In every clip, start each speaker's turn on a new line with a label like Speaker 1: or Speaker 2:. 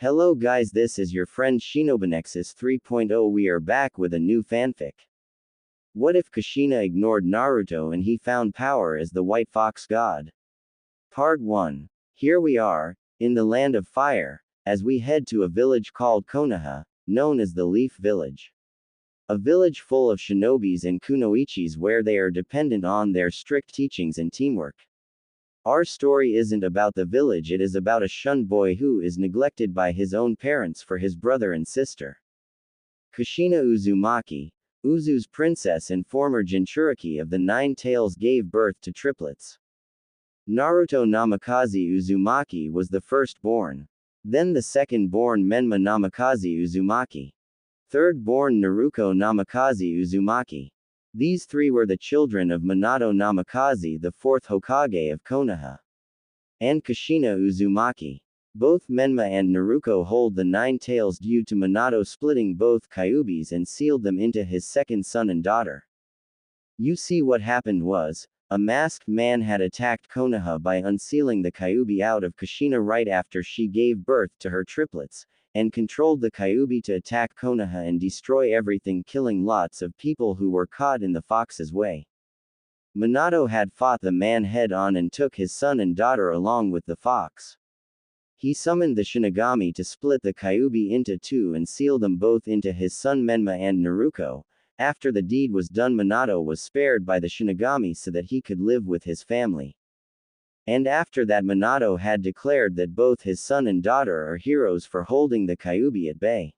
Speaker 1: Hello guys, this is your friend Shinobanexus 3.0. We are back with a new fanfic. What if Kushina ignored Naruto and he found power as the White Fox God? Part 1. Here we are, in the land of fire, as we head to a village called Konoha, known as the Leaf Village. A village full of shinobis and kunoichis where they are dependent on their strict teachings and teamwork. Our story isn't about the village, it is about a shunned boy who is neglected by his own parents for his brother and sister. Kushina Uzumaki, Uzu's princess and former Jinchuriki of the Nine Tails, gave birth to triplets. Naruto Namikaze Uzumaki was the firstborn. Then the second-born Menma Namikaze Uzumaki. Third-born Naruto Namikaze Uzumaki. These three were the children of Minato Namikaze, the fourth Hokage of Konoha, and Kushina Uzumaki. Both Menma and Naruto hold the Nine Tails due to Minato splitting both Kyubis and sealed them into his second son and daughter. You see, what happened was, a masked man had attacked Konoha by unsealing the Kyubi out of Kushina right after she gave birth to her triplets, and controlled the Kyubi to attack Konoha and destroy everything, killing lots of people who were caught in the fox's way. Minato had fought the man head-on and took his son and daughter along with the fox. He summoned the Shinigami to split the Kyubi into two and seal them both into his son Menma and Naruto. After the deed was done, Minato was spared by the Shinigami so that he could live with his family. And after that, Minato had declared that both his son and daughter are heroes for holding the Kyubi at bay.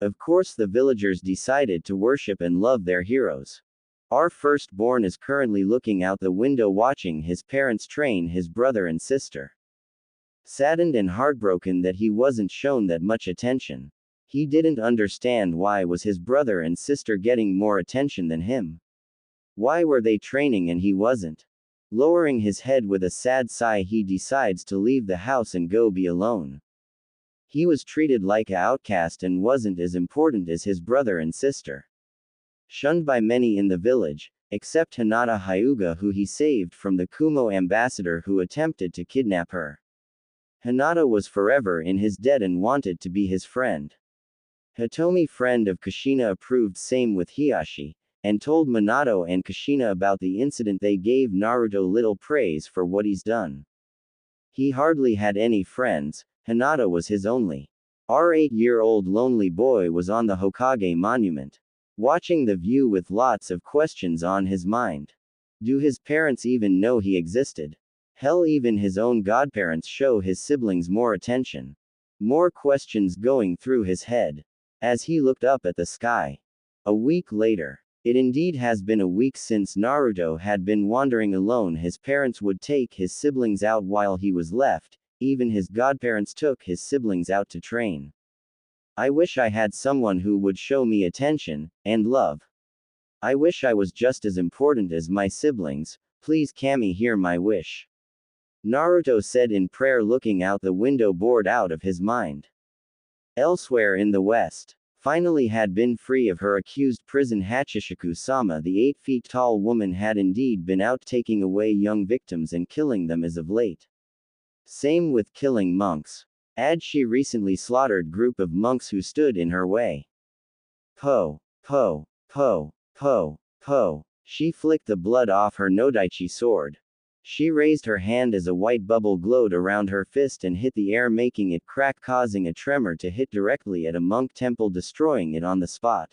Speaker 1: Of course, the villagers decided to worship and love their heroes. Our firstborn is currently looking out the window watching his parents train his brother and sister. Saddened and heartbroken that he wasn't shown that much attention. He didn't understand why was his brother and sister getting more attention than him. Why were they training and he wasn't? Lowering his head with a sad sigh, he decides to leave the house and go be alone. He was treated like an outcast and wasn't as important as his brother and sister. Shunned by many in the village, except Hinata Hyuga, who he saved from the Kumo ambassador who attempted to kidnap her. Hinata was forever in his debt and wanted to be his friend. Hitomi, friend of Kushina, approved, same with Hiyashi, and told Minato and Kushina about the incident. They gave Naruto little praise for what he's done. He hardly had any friends, Hinata was his only. Our 8-year-old lonely boy was on the Hokage monument, watching the view with lots of questions on his mind. Do his parents even know he existed? Hell, even his own godparents show his siblings more attention. More questions going through his head as he looked up at the sky. A week later. It indeed has been a week since Naruto had been wandering alone. His parents would take his siblings out while he was left, even his godparents took his siblings out to train. I wish I had someone who would show me attention and love. I wish I was just as important as my siblings. Please Kami, hear my wish. Naruto said in prayer, looking out the window, bored out of his mind. Elsewhere in the west, finally had been free of her accused prison, Hachishiku-sama, the 8-feet-tall woman, had indeed been out taking away young victims and killing them as of late. Same with killing monks. She recently slaughtered group of monks who stood in her way. Po. She flicked the blood off her Nodaichi sword. She raised her hand as a white bubble glowed around her fist and hit the air, making it crack, causing a tremor to hit directly at a monk temple, destroying it on the spot.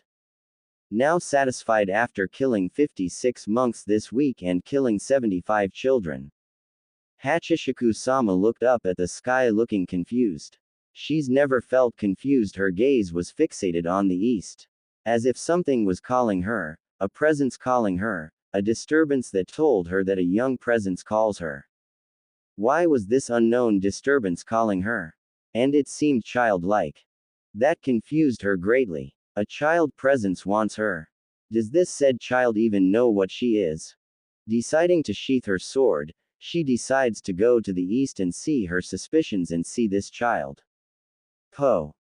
Speaker 1: Now satisfied after killing 56 monks this week and killing 75 children, Hachishiku-sama looked up at the sky looking confused. She's never felt confused. Her gaze was fixated on the east. As if something was calling her, a presence calling her. A disturbance that told her that a young presence calls her. Why was this unknown disturbance calling her? And it seemed childlike. That confused her greatly. A child presence wants her. Does this said child even know what she is? Deciding to sheath her sword, she decides to go to the east and see her suspicions and see this child. Po.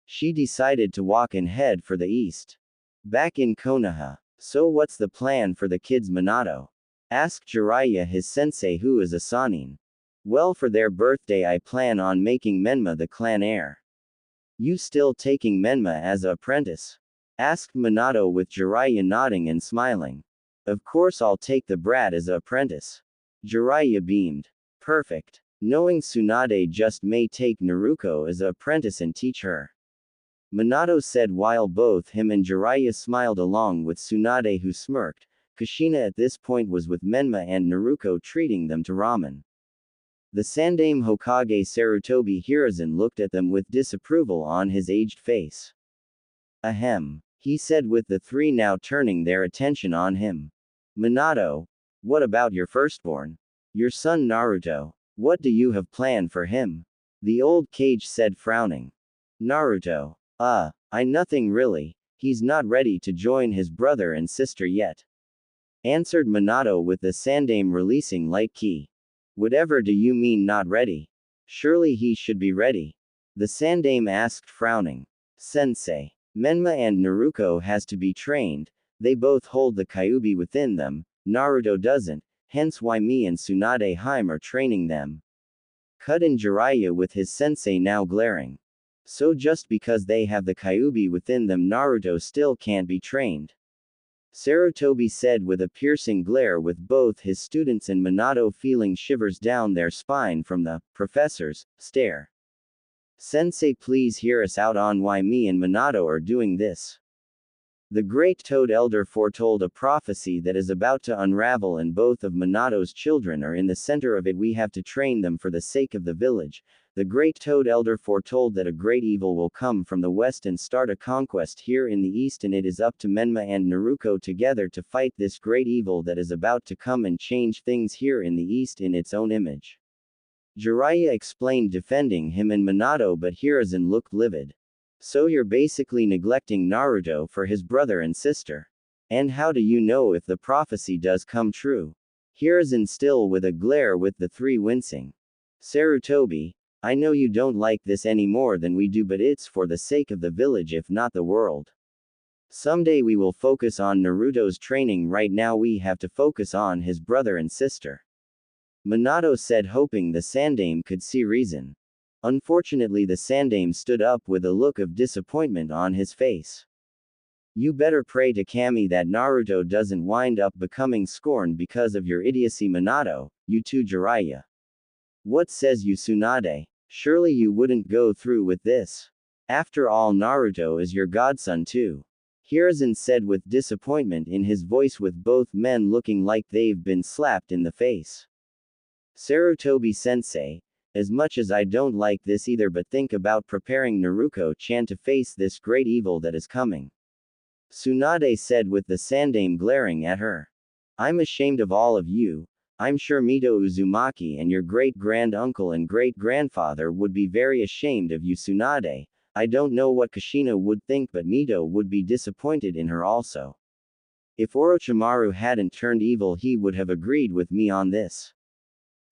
Speaker 1: She decided to walk and head for the east. Back in Konoha. So what's the plan for the kids, Minato? Asked Jiraiya his sensei, who is a Sanin. Well, for their birthday I plan on making Menma the clan heir. You still taking Menma as a apprentice? Asked Minato with Jiraiya nodding and smiling. Of course I'll take the brat as a apprentice. Jiraiya beamed. Perfect. Knowing Tsunade just may take Naruto as a apprentice and teach her. Minato said while both him and Jiraiya smiled along with Tsunade who smirked. Kushina at this point was with Menma and Naruto treating them to ramen. The Sandaime Hokage Sarutobi Hiruzen looked at them with disapproval on his aged face. Ahem. He said with the three now turning their attention on him. Minato, what about your firstborn? Your son Naruto, what do you have planned for him? The old Kage said frowning. Naruto, I nothing really, he's not ready to join his brother and sister yet. Answered Minato with the Sandaime releasing light ki. Whatever do you mean not ready? Surely he should be ready. The Sandaime asked frowning. Sensei, Menma and Naruto has to be trained, they both hold the Kyuubi within them, Naruto doesn't, hence why me and Tsunade Hime are training them. Cut in Jiraiya with his sensei now glaring. So just because they have the Kyuubi within them Naruto still can't be trained. Sarutobi said with a piercing glare with both his students and Minato feeling shivers down their spine from the professor's stare. Sensei, please hear us out on why me and Minato are doing this. The great Toad Elder foretold a prophecy that is about to unravel and both of Minato's children are in the center of it. We have to train them for the sake of the village. The great Toad Elder foretold that a great evil will come from the west and start a conquest here in the east, and it is up to Menma and Naruto together to fight this great evil that is about to come and change things here in the east in its own image. Jiraiya explained, defending him and Minato, but Hiruzen looked livid. So you're basically neglecting Naruto for his brother and sister. And how do you know if the prophecy does come true? Hiruzen still with a glare with the three wincing. Sarutobi, I know you don't like this any more than we do, but it's for the sake of the village if not the world. Someday we will focus on Naruto's training, right now we have to focus on his brother and sister. Minato said, hoping the Sandaime could see reason. Unfortunately the Sandaime stood up with a look of disappointment on his face. You better pray to Kami that Naruto doesn't wind up becoming scorned because of your idiocy, Minato, you too Jiraiya. What says you, Tsunade? Surely you wouldn't go through with this. After all, Naruto is your godson too. Hiruzen said with disappointment in his voice, with both men looking like they've been slapped in the face. Sarutobi sensei, as much as I don't like this either, but think about preparing Naruto-chan to face this great evil that is coming. Tsunade said with the Sandaime glaring at her. I'm ashamed of all of you. I'm sure Mito Uzumaki and your great-grand-uncle and great-grandfather would be very ashamed of you, Tsunade. I don't know what Kushina would think, but Mito would be disappointed in her also. If Orochimaru hadn't turned evil, he would have agreed with me on this.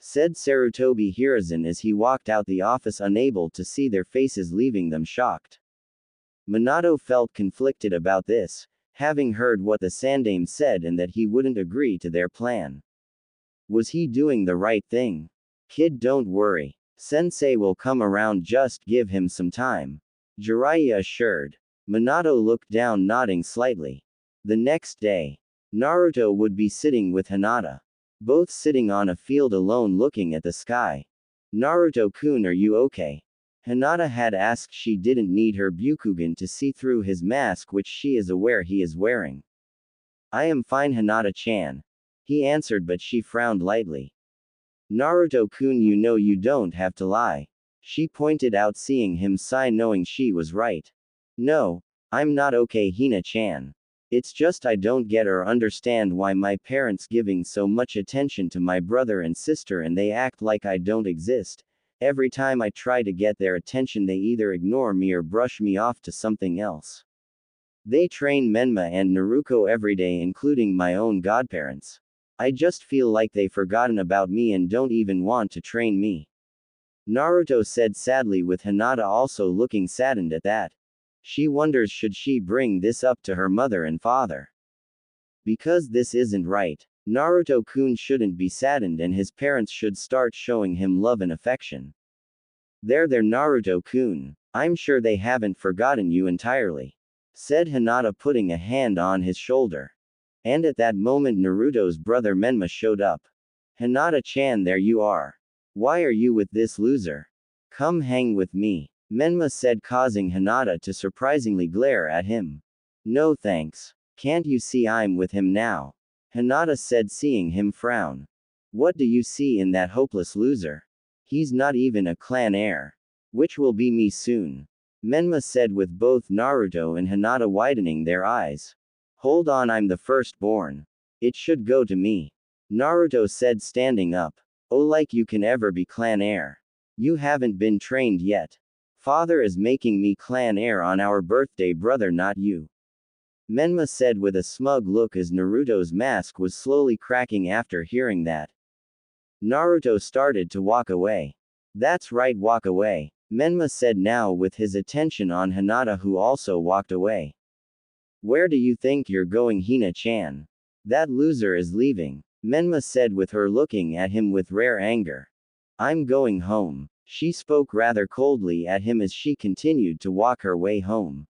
Speaker 1: Said Sarutobi Hiruzen as he walked out the office, unable to see their faces, leaving them shocked. Minato felt conflicted about this, having heard what the Sandaime said and that he wouldn't agree to their plan. Was he doing the right thing? Kid, don't worry. Sensei will come around, just give him some time. Jiraiya assured. Minato looked down, nodding slightly. The next day, Naruto would be sitting with Hinata. Both sitting on a field alone looking at the sky. Naruto-kun, are you okay? Hinata had asked. She didn't need her Byakugan to see through his mask, which she is aware he is wearing. I am fine, Hinata-chan. He answered, but she frowned lightly. Naruto-kun, you know you don't have to lie. She pointed out, seeing him sigh, knowing she was right. No, I'm not okay, Hina-chan. It's just I don't get or understand why my parents giving so much attention to my brother and sister and they act like I don't exist. Every time I try to get their attention they either ignore me or brush me off to something else. They train Menma and Naruto every day, including my own godparents. I just feel like they've forgotten about me and don't even want to train me. Naruto said sadly, with Hinata also looking saddened at that. She wonders should she bring this up to her mother and father. Because this isn't right. Naruto-kun shouldn't be saddened and his parents should start showing him love and affection. There Naruto-kun. I'm sure they haven't forgotten you entirely, said Hinata putting a hand on his shoulder. And at that moment Naruto's brother Menma showed up. Hinata-chan, there you are. Why are you with this loser? Come hang with me, Menma said, causing Hinata to surprisingly glare at him. No thanks. Can't you see I'm with him now? Hinata said, seeing him frown. What do you see in that hopeless loser? He's not even a clan heir. Which will be me soon. Menma said, with both Naruto and Hinata widening their eyes. Hold on, I'm the firstborn. It should go to me. Naruto said, standing up. Oh, like you can ever be clan heir. You haven't been trained yet. Father is making me clan heir on our birthday, brother, not you. Menma said with a smug look as Naruto's mask was slowly cracking after hearing that. Naruto started to walk away. That's right, walk away, Menma said, now with his attention on Hinata, who also walked away. Where do you think you're going, Hina-chan? That loser is leaving, Menma said with her looking at him with rare anger. I'm going home. She spoke rather coldly at him as she continued to walk her way home.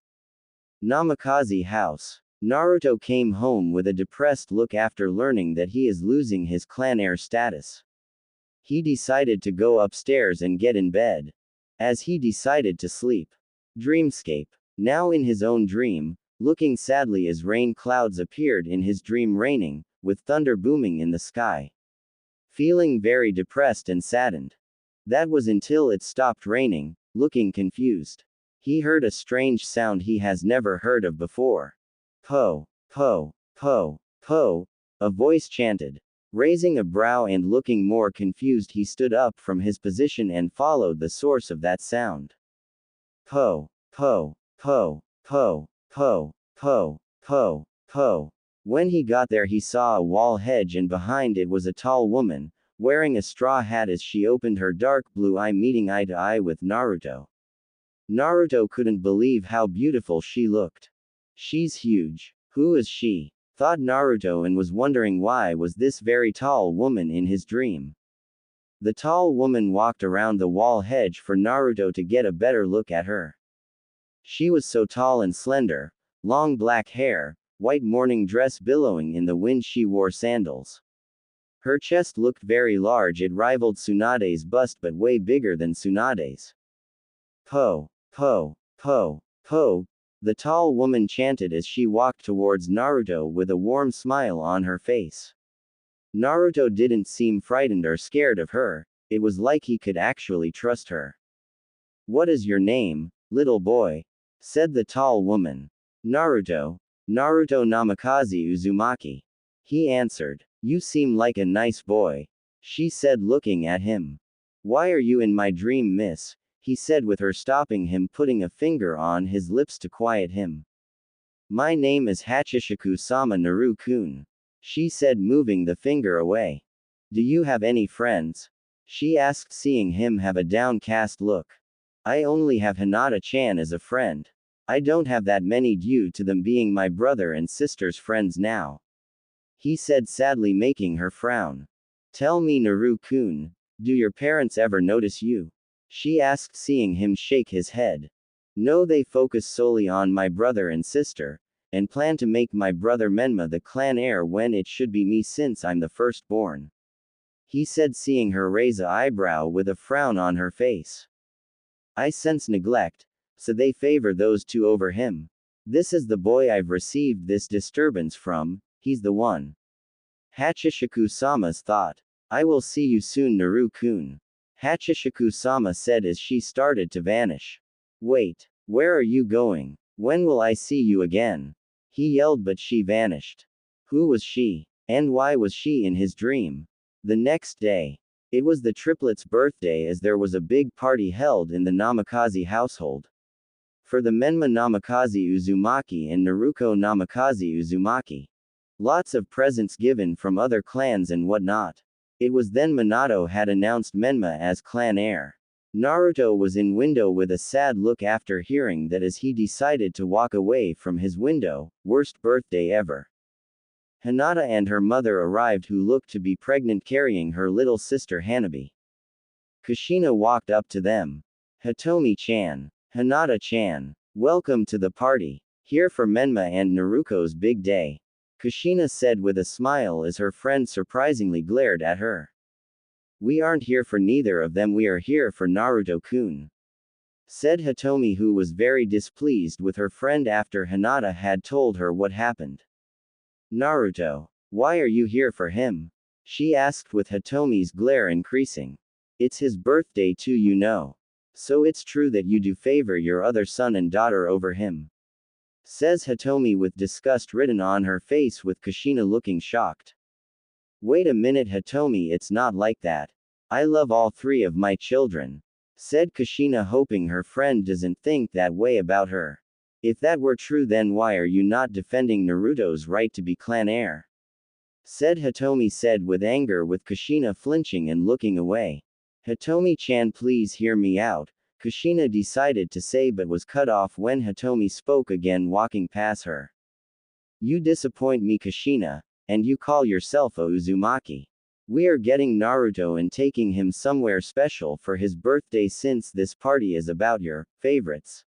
Speaker 1: Namikaze house. Naruto came home with a depressed look after learning that he is losing his clan heir status. He decided to go upstairs and get in bed. As he decided to sleep. Dreamscape. Now in his own dream, looking sadly as rain clouds appeared in his dream, raining, with thunder booming in the sky. Feeling very depressed and saddened. That was until it stopped raining, looking confused. He heard a strange sound he has never heard of before. Po, po, po, po, a voice chanted. Raising a brow and looking more confused, he stood up from his position and followed the source of that sound. Po, po, po, po, po, po, po, po. When he got there, he saw a wall hedge, and behind it was a tall woman, wearing a straw hat as she opened her dark blue eye, meeting eye to eye with Naruto. Naruto couldn't believe how beautiful she looked. She's huge. Who is she? Thought Naruto, and was wondering why was this very tall woman in his dream. The tall woman walked around the wall hedge for Naruto to get a better look at her. She was so tall and slender, long black hair, white morning dress billowing in the wind. She wore sandals. Her chest looked very large, it rivaled Tsunade's bust but way bigger than Tsunade's. Po, po, po, po, the tall woman chanted as she walked towards Naruto with a warm smile on her face. Naruto didn't seem frightened or scared of her, it was like he could actually trust her. What is your name, little boy? Said the tall woman. Naruto. Naruto Namikaze Uzumaki. He answered. You seem like a nice boy. She said, looking at him. Why are you in my dream, miss? He said with her, stopping him, putting a finger on his lips to quiet him. My name is Hachishiku-sama Naru-kun. She said, moving the finger away. Do you have any friends? She asked, seeing him have a downcast look. I only have Hinata-chan as a friend. I don't have that many due to them being my brother and sister's friends now. He said sadly, making her frown. Tell me, Naru-kun, do your parents ever notice you? She asked, seeing him shake his head. No, they focus solely on my brother and sister, and plan to make my brother Menma the clan heir when it should be me since I'm the firstborn. He said, seeing her raise an eyebrow with a frown on her face. I sense neglect, so they favor those two over him. This is the boy I've received this disturbance from, he's the one. Hachishiku-sama's thought. I will see you soon, Naru-kun. Hachishiku-sama said as she started to vanish. Wait, where are you going? When will I see you again? He yelled, but she vanished. Who was she? And why was she in his dream? The next day. It was the triplets' birthday, as there was a big party held in the Namikaze household. For the Menma Namikaze Uzumaki and Naruko Namikaze Uzumaki. Lots of presents given from other clans and whatnot. It was then Minato had announced Menma as clan heir. Naruto was in window with a sad look after hearing that as he decided to walk away from his window. Worst birthday ever. Hinata and her mother arrived, who looked to be pregnant, carrying her little sister Hanabi. Kushina walked up to them. Hitomi-chan. Hinata-chan. Welcome to the party. Here for Menma and Naruto's big day. Kushina said with a smile as her friend surprisingly glared at her. We aren't here for neither of them, we are here for Naruto-kun, said Hitomi, who was very displeased with her friend after Hinata had told her what happened. Naruto. Why are you here for him? She asked with Hitomi's glare increasing. It's his birthday too, you know. So it's true that you do favor your other son and daughter over him, says Hitomi with disgust written on her face, with Kushina looking shocked. Wait a minute, Hitomi, it's not like that. I love all three of my children, said Kushina, hoping her friend doesn't think that way about her. If that were true, then why are you not defending Naruto's right to be clan heir? Said Hitomi said with anger, with Kushina flinching and looking away. Hitomi-chan, please hear me out, Kushina decided to say, but was cut off when Hitomi spoke again, walking past her. You disappoint me, Kushina, and you call yourself a Uzumaki. We are getting Naruto and taking him somewhere special for his birthday, since this party is about your favorites,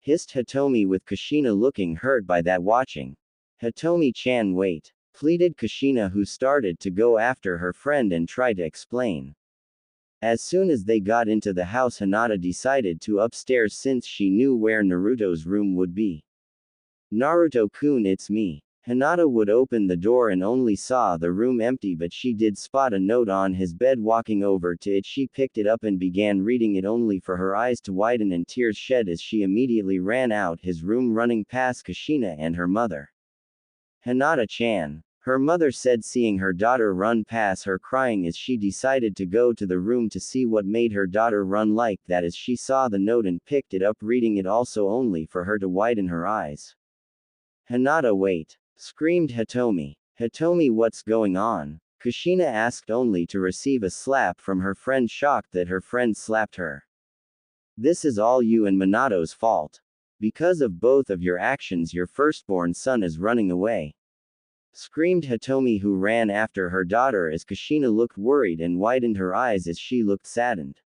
Speaker 1: hissed Hitomi, with Kushina looking hurt by that. Watching. Hitomi-chan, wait, pleaded Kushina, who started to go after her friend and try to explain. As soon as they got into the house, Hinata decided to upstairs since she knew where Naruto's room would be. Naruto-kun, it's me. Hinata would open the door and only saw the room empty, but she did spot a note on his bed. Walking over to it, she picked it up and began reading it, only for her eyes to widen and tears shed as she immediately ran out his room, running past Kushina and her mother. Hinata-chan, her mother said, seeing her daughter run past her crying as she decided to go to the room to see what made her daughter run like that, as she saw the note and picked it up, reading it also, only for her to widen her eyes. Hinata, wait, screamed Hitomi. Hitomi, what's going on? Kushina asked, only to receive a slap from her friend, shocked that her friend slapped her. This is all you and Minato's fault. Because of both of your actions, your firstborn son is running away, screamed Hitomi, who ran after her daughter as Kushina looked worried and widened her eyes as she looked saddened.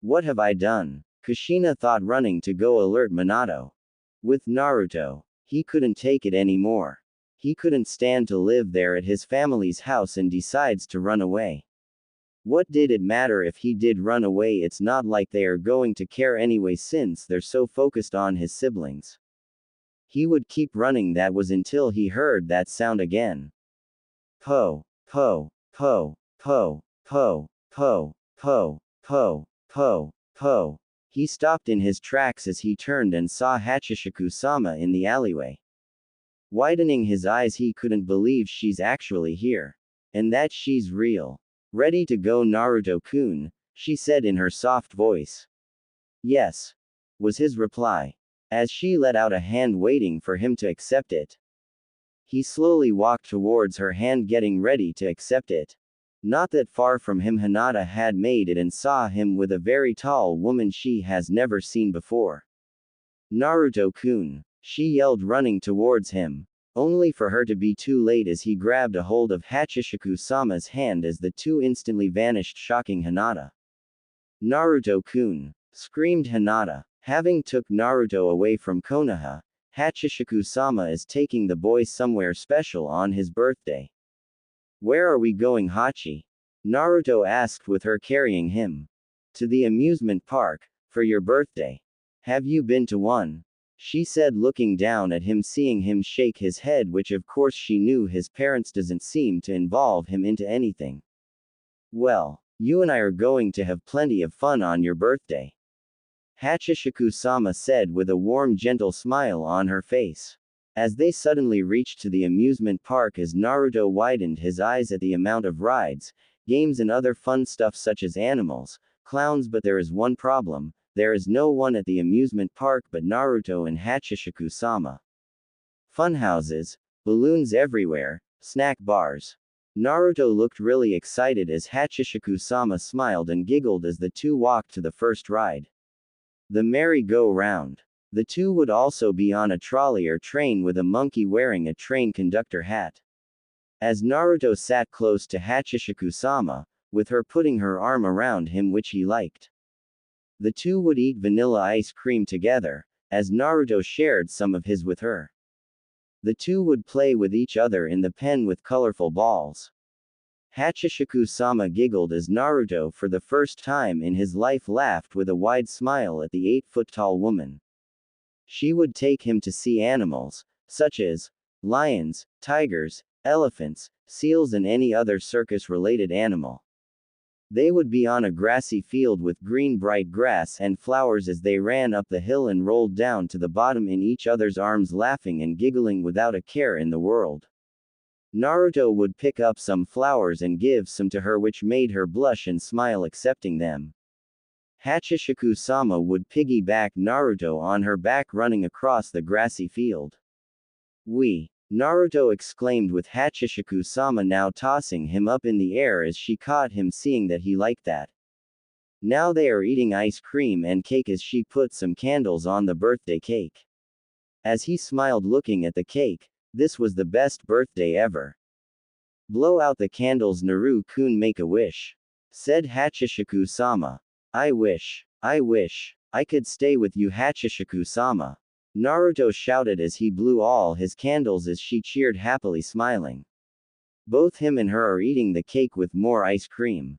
Speaker 1: What have I done? Kushina thought, running to go alert Minato. With Naruto, he couldn't take it anymore. He couldn't stand to live there at his family's house and decides to run away. What did it matter if he did run away? It's not like they are going to care anyway, since they're so focused on his siblings. He would keep running, that was until he heard that sound again. Po, po, po, po, po, po, po, po, po, po. He stopped in his tracks as he turned and saw Hachishika-sama in the alleyway. Widening his eyes, he couldn't believe she's actually here. And that she's real. Ready to go, Naruto-kun, she said in her soft voice. Yes, was his reply, as she let out a hand, waiting for him to accept it. He slowly walked towards her hand, getting ready to accept it. Not that far from him, Hinata had made it and saw him with a very tall woman she has never seen before. Naruto-kun, she yelled, running towards him, only for her to be too late as he grabbed a hold of Hachishika-sama's hand as the two instantly vanished, shocking Hinata. Naruto-kun, screamed Hinata. Having took Naruto away from Konoha, Hachishika-sama is taking the boy somewhere special on his birthday. Where are we going, Hachi? Naruto asked, with her carrying him. To the amusement park, for your birthday. Have you been to one? She said, looking down at him, seeing him shake his head, which of course she knew his parents doesn't seem to involve him into anything. Well, you and I are going to have plenty of fun on your birthday, Hachishika-sama said with a warm, gentle smile on her face. As they suddenly reached to the amusement park, as Naruto widened his eyes at the amount of rides, games and other fun stuff such as animals, clowns, but there is one problem. There is no one at the amusement park but Naruto and Hachishika-sama. Funhouses, balloons everywhere, snack bars. Naruto looked really excited as Hachishika-sama smiled and giggled as the two walked to the first ride, the merry-go-round. The two would also be on a trolley or train with a monkey wearing a train conductor hat. As Naruto sat close to Hachishika-sama, with her putting her arm around him which he liked. The two would eat vanilla ice cream together, as Naruto shared some of his with her. The two would play with each other in the pen with colorful balls. Hachishika-sama giggled as Naruto for the first time in his life laughed with a wide smile at the 8-foot-tall woman. She would take him to see animals, such as lions, tigers, elephants, seals and any other circus-related animal. They would be on a grassy field with green bright grass and flowers as they ran up the hill and rolled down to the bottom in each other's arms laughing and giggling without a care in the world. Naruto would pick up some flowers and give some to her which made her blush and smile accepting them. Hachishika-sama would piggyback Naruto on her back running across the grassy field. Naruto exclaimed with Hachishika-sama now tossing him up in the air as she caught him seeing that he liked that. Now they are eating ice cream and cake as she put some candles on the birthday cake. As he smiled looking at the cake, this was the best birthday ever. Blow out the candles Naru-kun make a wish. Said Hachishika-sama. I wish I could stay with you Hachishika-sama. Naruto shouted as he blew all his candles as she cheered happily smiling. Both him and her are eating the cake with more ice cream.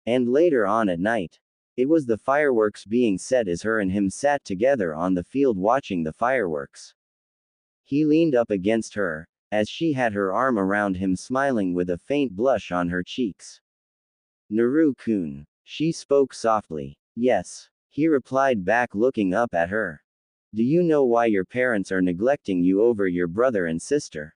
Speaker 1: And later on at night, it was the fireworks being set as her and him sat together on the field watching the fireworks. He leaned up against her, as she had her arm around him smiling with a faint blush on her cheeks. Naru-kun. She spoke softly. Yes. He replied back looking up at her. Do you know why your parents are neglecting you over your brother and sister?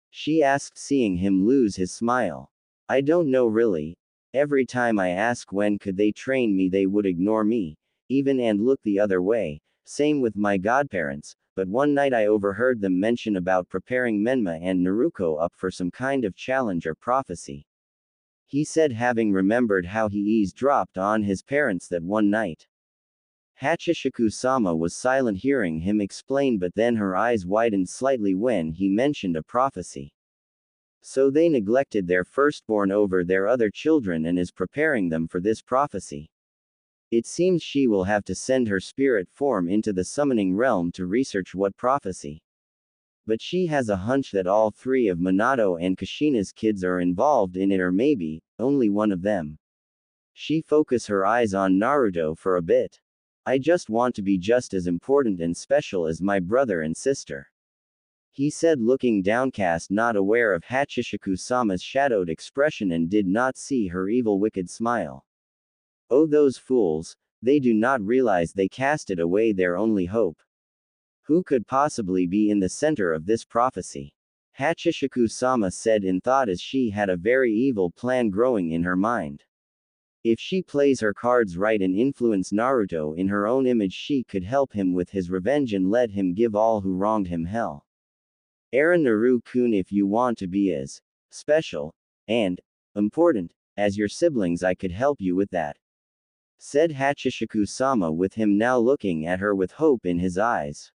Speaker 1: She asked seeing him lose his smile. I don't know really. Every time I ask when could they train me they would ignore me, even and look the other way, same with my godparents, but one night I overheard them mention about preparing Menma and Naruto up for some kind of challenge or prophecy. He said having remembered how he eavesdropped on his parents that one night. Hachishika-sama was silent hearing him explain but then her eyes widened slightly when he mentioned a prophecy. So they neglected their firstborn over their other children and is preparing them for this prophecy. It seems she will have to send her spirit form into the summoning realm to research what prophecy. But she has a hunch that all three of Minato and Kushina's kids are involved in it or maybe, only one of them. She focused her eyes on Naruto for a bit. I just want to be just as important and special as my brother and sister. He said looking downcast not aware of Hachishika-sama's shadowed expression and did not see her evil wicked smile. Oh those fools, they do not realize they casted away their only hope. Who could possibly be in the center of this prophecy? Hachishika-sama said in thought as she had a very evil plan growing in her mind. If she plays her cards right and influence Naruto in her own image she could help him with his revenge and let him give all who wronged him hell. Aaron Naru-kun if you want to be as special and important as your siblings I could help you with that. Said Hachishika-sama with him now looking at her with hope in his eyes.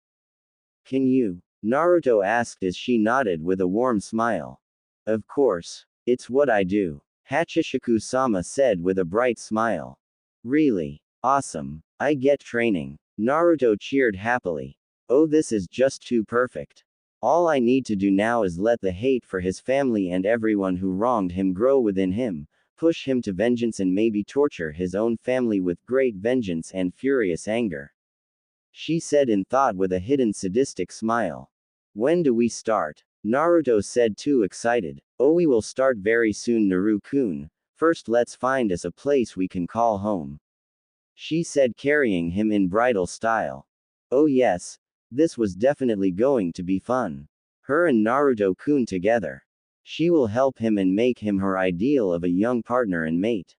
Speaker 1: Can you? Naruto asked as she nodded with a warm smile. Of course. It's what I do. Hachishika-sama said with a bright smile. Really? Awesome. I get training. Naruto cheered happily. Oh this is just too perfect. All I need to do now is let the hate for his family and everyone who wronged him grow within him, push him to vengeance and maybe torture his own family with great vengeance and furious anger. She said in thought with a hidden sadistic smile. When do we start? Naruto said too excited. Oh we will start very soon Naru-kun, first let's find us a place we can call home. She said carrying him in bridal style. Oh yes, this was definitely going to be fun. Her and Naruto-kun together. She will help him and make him her ideal of a young partner and mate.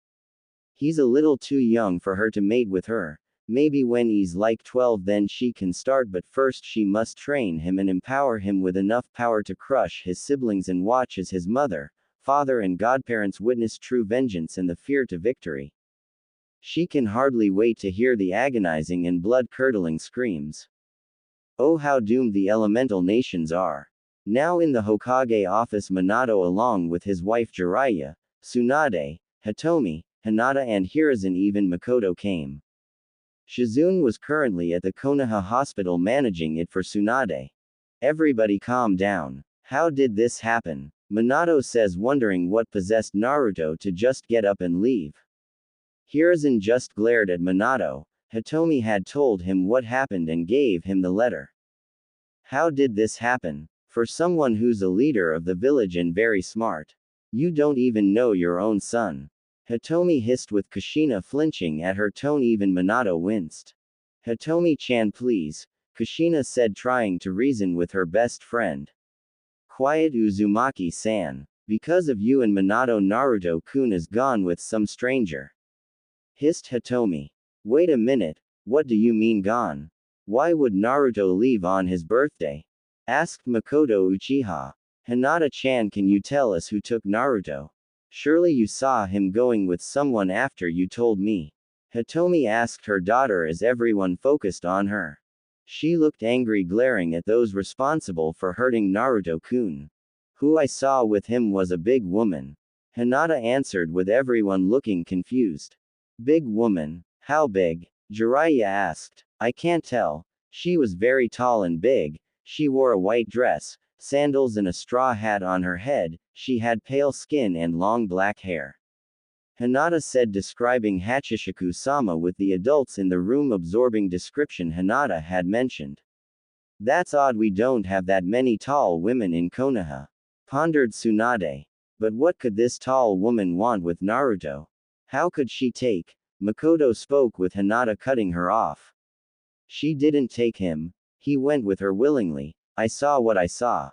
Speaker 1: He's a little too young for her to mate with her. Maybe when he's like 12 then she can start but first she must train him and empower him with enough power to crush his siblings and watch as his mother, father and godparents witness true vengeance and the fear to victory. She can hardly wait to hear the agonizing and blood-curdling screams. Oh how doomed the elemental nations are. Now in the Hokage office, Minato along with his wife Jiraiya, Tsunade, Hitomi, Hinata and Hiruzen, even Makoto came. Shizune was currently at the Konoha hospital managing it for Tsunade. Everybody calm down. How did this happen? Minato says, wondering what possessed Naruto to just get up and leave. Hiruzen just glared at Minato. Hitomi had told him what happened and gave him the letter. How did this happen? For someone who's a leader of the village and very smart. You don't even know your own son. Hitomi hissed with Kushina flinching at her tone. Even Minato winced. Hitomi-chan, please, Kushina said, trying to reason with her best friend. Quiet, Uzumaki-san. Because of you and Minato, Naruto-kun is gone with some stranger. Hissed Hitomi. Wait a minute, what do you mean gone? Why would Naruto leave on his birthday? Asked Makoto Uchiha. Hinata-chan, can you tell us who took Naruto? Surely you saw him going with someone after you told me. Hitomi asked her daughter as everyone focused on her. She looked angry, glaring at those responsible for hurting Naruto-kun. Who I saw with him was a big woman. Hinata answered with everyone looking confused. Big woman? How big? Jiraiya asked. I can't tell. She was very tall and big. She wore a white dress, sandals and a straw hat on her head. She had pale skin and long black hair. Hinata said, describing Hachishiku-sama with the adults in the room absorbing description Hinata had mentioned. That's odd, we don't have that many tall women in Konoha. Pondered Tsunade. But what could this tall woman want with Naruto? How could she take? Makoto spoke with Hinata cutting her off. She didn't take him. He went with her willingly. I saw what I saw.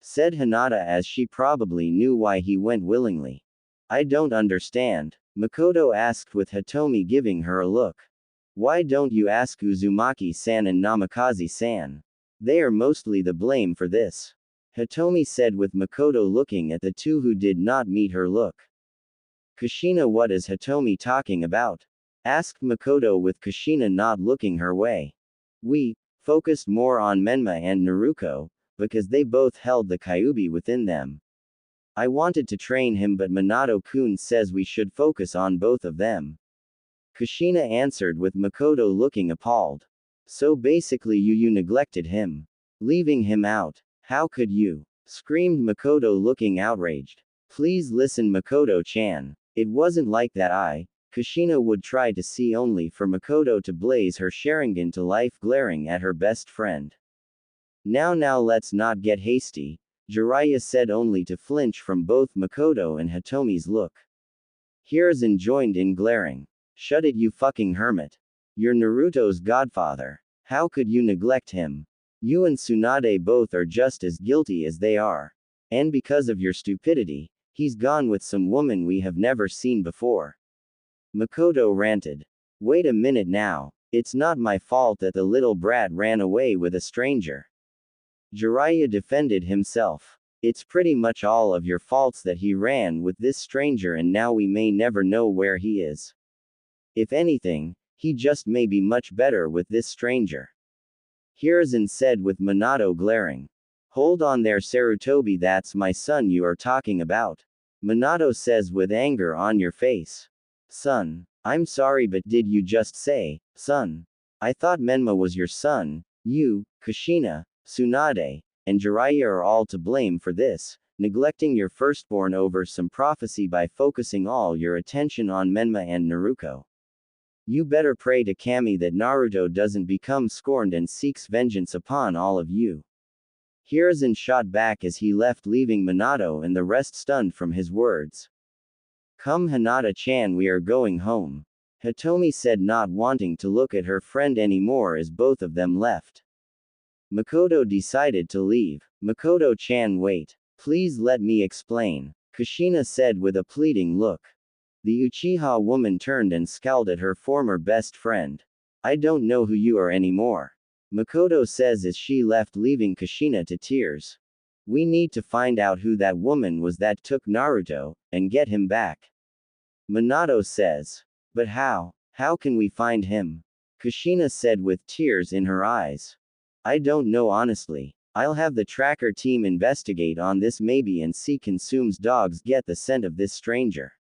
Speaker 1: Said Hinata, as she probably knew why he went willingly. I don't understand. Makoto asked with Hitomi giving her a look. Why don't you ask Uzumaki-san and Namikaze-san? They are mostly the blame for this. Hitomi said with Makoto looking at the two who did not meet her look. Kushina, what is Hitomi talking about? Asked Makoto with Kushina not looking her way. We focused more on Menma and Naruto, because they both held the Kyuubi within them. I wanted to train him, but Minato-kun says we should focus on both of them. Kushina answered with Makoto looking appalled. So basically you neglected him. Leaving him out. How could you? Screamed Makoto looking outraged. Please listen, Makoto-chan. It wasn't like that. Kushina would try to see only for Makoto to blaze her Sharingan to life, glaring at her best friend. Now let's not get hasty, Jiraiya said, only to flinch from both Makoto and Hitomi's look. Hiruzen joined in, glaring. Shut it, you fucking hermit. You're Naruto's godfather. How could you neglect him? You and Tsunade both are just as guilty as they are. And because of your stupidity, he's gone with some woman we have never seen before. Makoto ranted. Wait a minute now. It's not my fault that the little brat ran away with a stranger. Jiraiya defended himself. It's pretty much all of your faults that he ran with this stranger, and now we may never know where he is. If anything, he just may be much better with this stranger. Hiruzen said with Minato glaring. Hold on there, Sarutobi, that's my son you are talking about. Minato says with anger on your face. Son. I'm sorry, but did you just say, son? I thought Menma was your son. You, Kushina, Tsunade, and Jiraiya are all to blame for this, neglecting your firstborn over some prophecy by focusing all your attention on Menma and Naruto. You better pray to Kami that Naruto doesn't become scorned and seeks vengeance upon all of you. Hiruzen shot back as he left, leaving Minato and the rest stunned from his words. Come, Hinata-chan, we are going home. Hitomi said, not wanting to look at her friend anymore as both of them left. Makoto decided to leave. Makoto-chan, wait. Please let me explain. Kushina said with a pleading look. The Uchiha woman turned and scowled at her former best friend. I don't know who you are anymore. Makoto says as she left, leaving Kushina to tears. We need to find out who that woman was that took Naruto, and get him back. Minato says. But how? How can we find him? Kushina said with tears in her eyes. I don't know honestly. I'll have the tracker team investigate on this maybe and see can Sume's dogs get the scent of this stranger.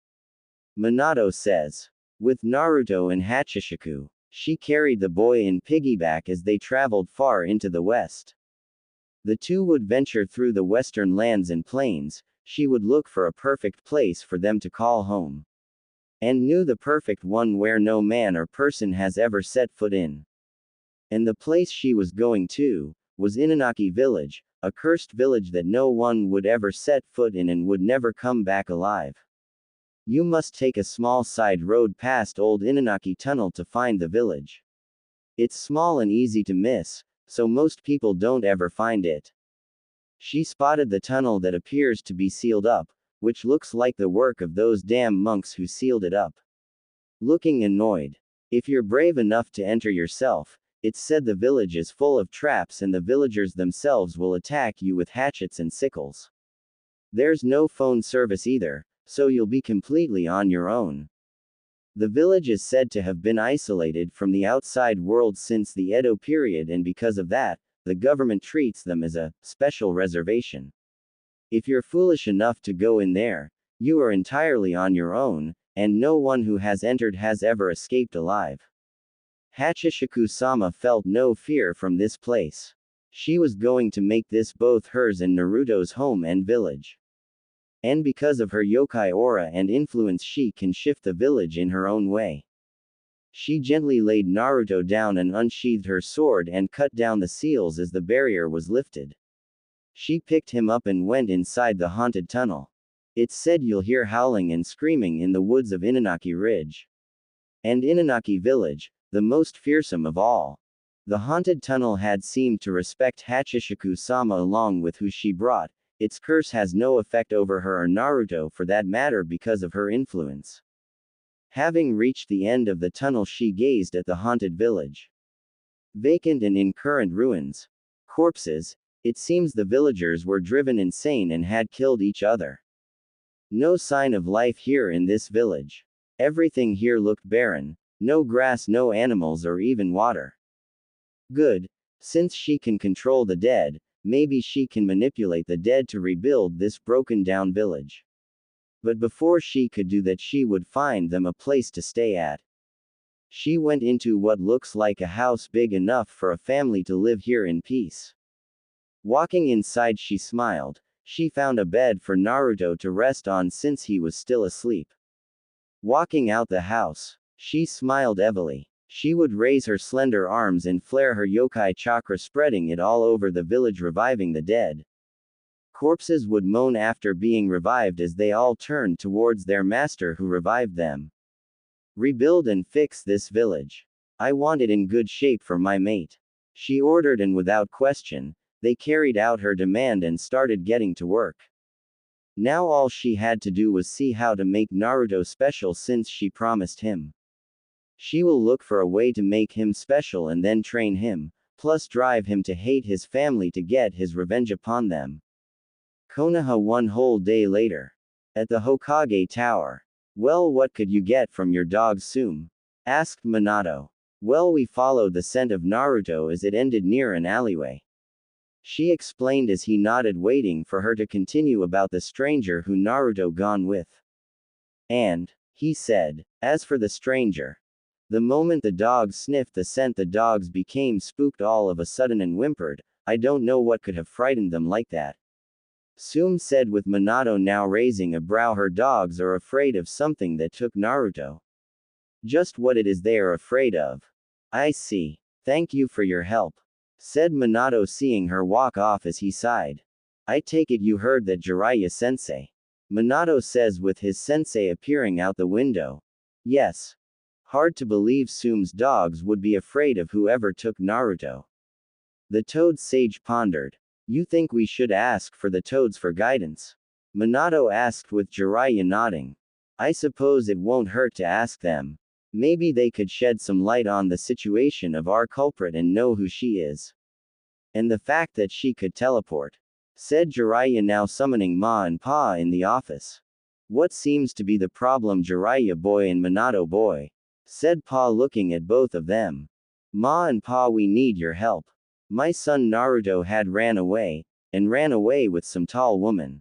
Speaker 1: Minato says. With Naruto and Hachishiku, she carried the boy in piggyback as they traveled far into the west. The two would venture through the western lands and plains. She would look for a perfect place for them to call home. And knew the perfect one where no man or person has ever set foot in. And the place she was going to was Inanaki village, a cursed village that no one would ever set foot in and would never come back alive. You must take a small side road past Old Inanaki Tunnel to find the village. It's small and easy to miss, so most people don't ever find it. She spotted the tunnel that appears to be sealed up, which looks like the work of those damn monks who sealed it up. Looking annoyed. If you're brave enough to enter yourself, it's said the village is full of traps and the villagers themselves will attack you with hatchets and sickles. There's no phone service either, so you'll be completely on your own. The village is said to have been isolated from the outside world since the Edo period, and because of that, the government treats them as a special reservation. If you're foolish enough to go in there, you are entirely on your own, and no one who has entered has ever escaped alive. Hachishiku-sama felt no fear from this place. She was going to make this both hers and Naruto's home and village. And because of her yokai aura and influence, she can shift the village in her own way. She gently laid Naruto down and unsheathed her sword and cut down the seals as the barrier was lifted. She picked him up and went inside the haunted tunnel. It's said you'll hear howling and screaming in the woods of Inanaki Ridge. And Inanaki Village, the most fearsome of all. The haunted tunnel had seemed to respect Hachishiku-sama along with who she brought. Its curse has no effect over her or Naruto for that matter because of her influence. Having reached the end of the tunnel, she gazed at the haunted village. Vacant and in current ruins. Corpses. It seems the villagers were driven insane and had killed each other. No sign of life here in this village. Everything here looked barren. No grass, no animals, or even water. Good. Since she can control the dead, maybe she can manipulate the dead to rebuild this broken down village. But before she could do that, she would find them a place to stay at. She went into what looks like a house big enough for a family to live here in peace. Walking inside, she smiled. She found a bed for Naruto to rest on since he was still asleep. Walking out the house, she smiled heavily. She would raise her slender arms and flare her yokai chakra, spreading it all over the village, reviving the dead. Corpses would moan after being revived as they all turned towards their master who revived them. Rebuild and fix this village. I want it in good shape for my mate. She ordered, and without question, they carried out her demand and started getting to work. Now all she had to do was see how to make Naruto special since she promised him. She will look for a way to make him special and then train him, plus drive him to hate his family to get his revenge upon them. Konoha one whole day later. At the Hokage Tower. Well, what could you get from your dog Sume? Asked Minato. Well, we followed the scent of Naruto as it ended near an alleyway. She explained as he nodded, waiting for her to continue about the stranger who Naruto gone with. And, he said, as for the stranger. The moment the dogs sniffed the scent, the dogs became spooked all of a sudden and whimpered. I don't know what could have frightened them like that. Sume said with Minato now raising a brow. Her dogs are afraid of something that took Naruto. Just what it is they are afraid of. I see. Thank you for your help. Said Minato, seeing her walk off as he sighed. I take it you heard that Jiraiya-sensei. Minato says with his sensei appearing out the window. Yes. Hard to believe Sume's dogs would be afraid of whoever took Naruto. The Toad Sage pondered. You think we should ask for the toads for guidance? Minato asked with Jiraiya nodding. I suppose it won't hurt to ask them. Maybe they could shed some light on the situation of our culprit and know who she is. And the fact that she could teleport. Said Jiraiya, now summoning Ma and Pa in the office. What seems to be the problem, Jiraiya boy and Minato boy? Said Pa, looking at both of them. Ma and Pa, we need your help. My son Naruto had ran away, and ran away with some tall woman.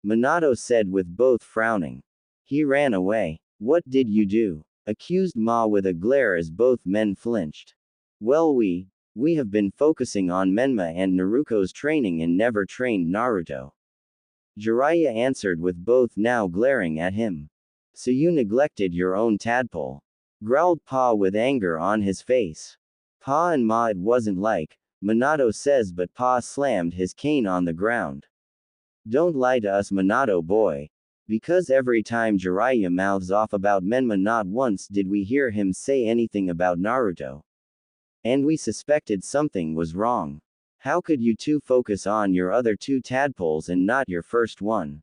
Speaker 1: Minato said with both frowning. He ran away. What did you do? Accused Ma with a glare as both men flinched. Well, we have been focusing on Menma and Naruto's training and never trained Naruto. Jiraiya answered with both now glaring at him. So you neglected your own tadpole? Growled Pa with anger on his face. Pa and Ma, it wasn't like, Minato says, but Pa slammed his cane on the ground. Don't lie to us, Minato boy. Because every time Jiraiya mouths off about Menma, not once did we hear him say anything about Naruto. And we suspected something was wrong. How could you two focus on your other two tadpoles and not your first one?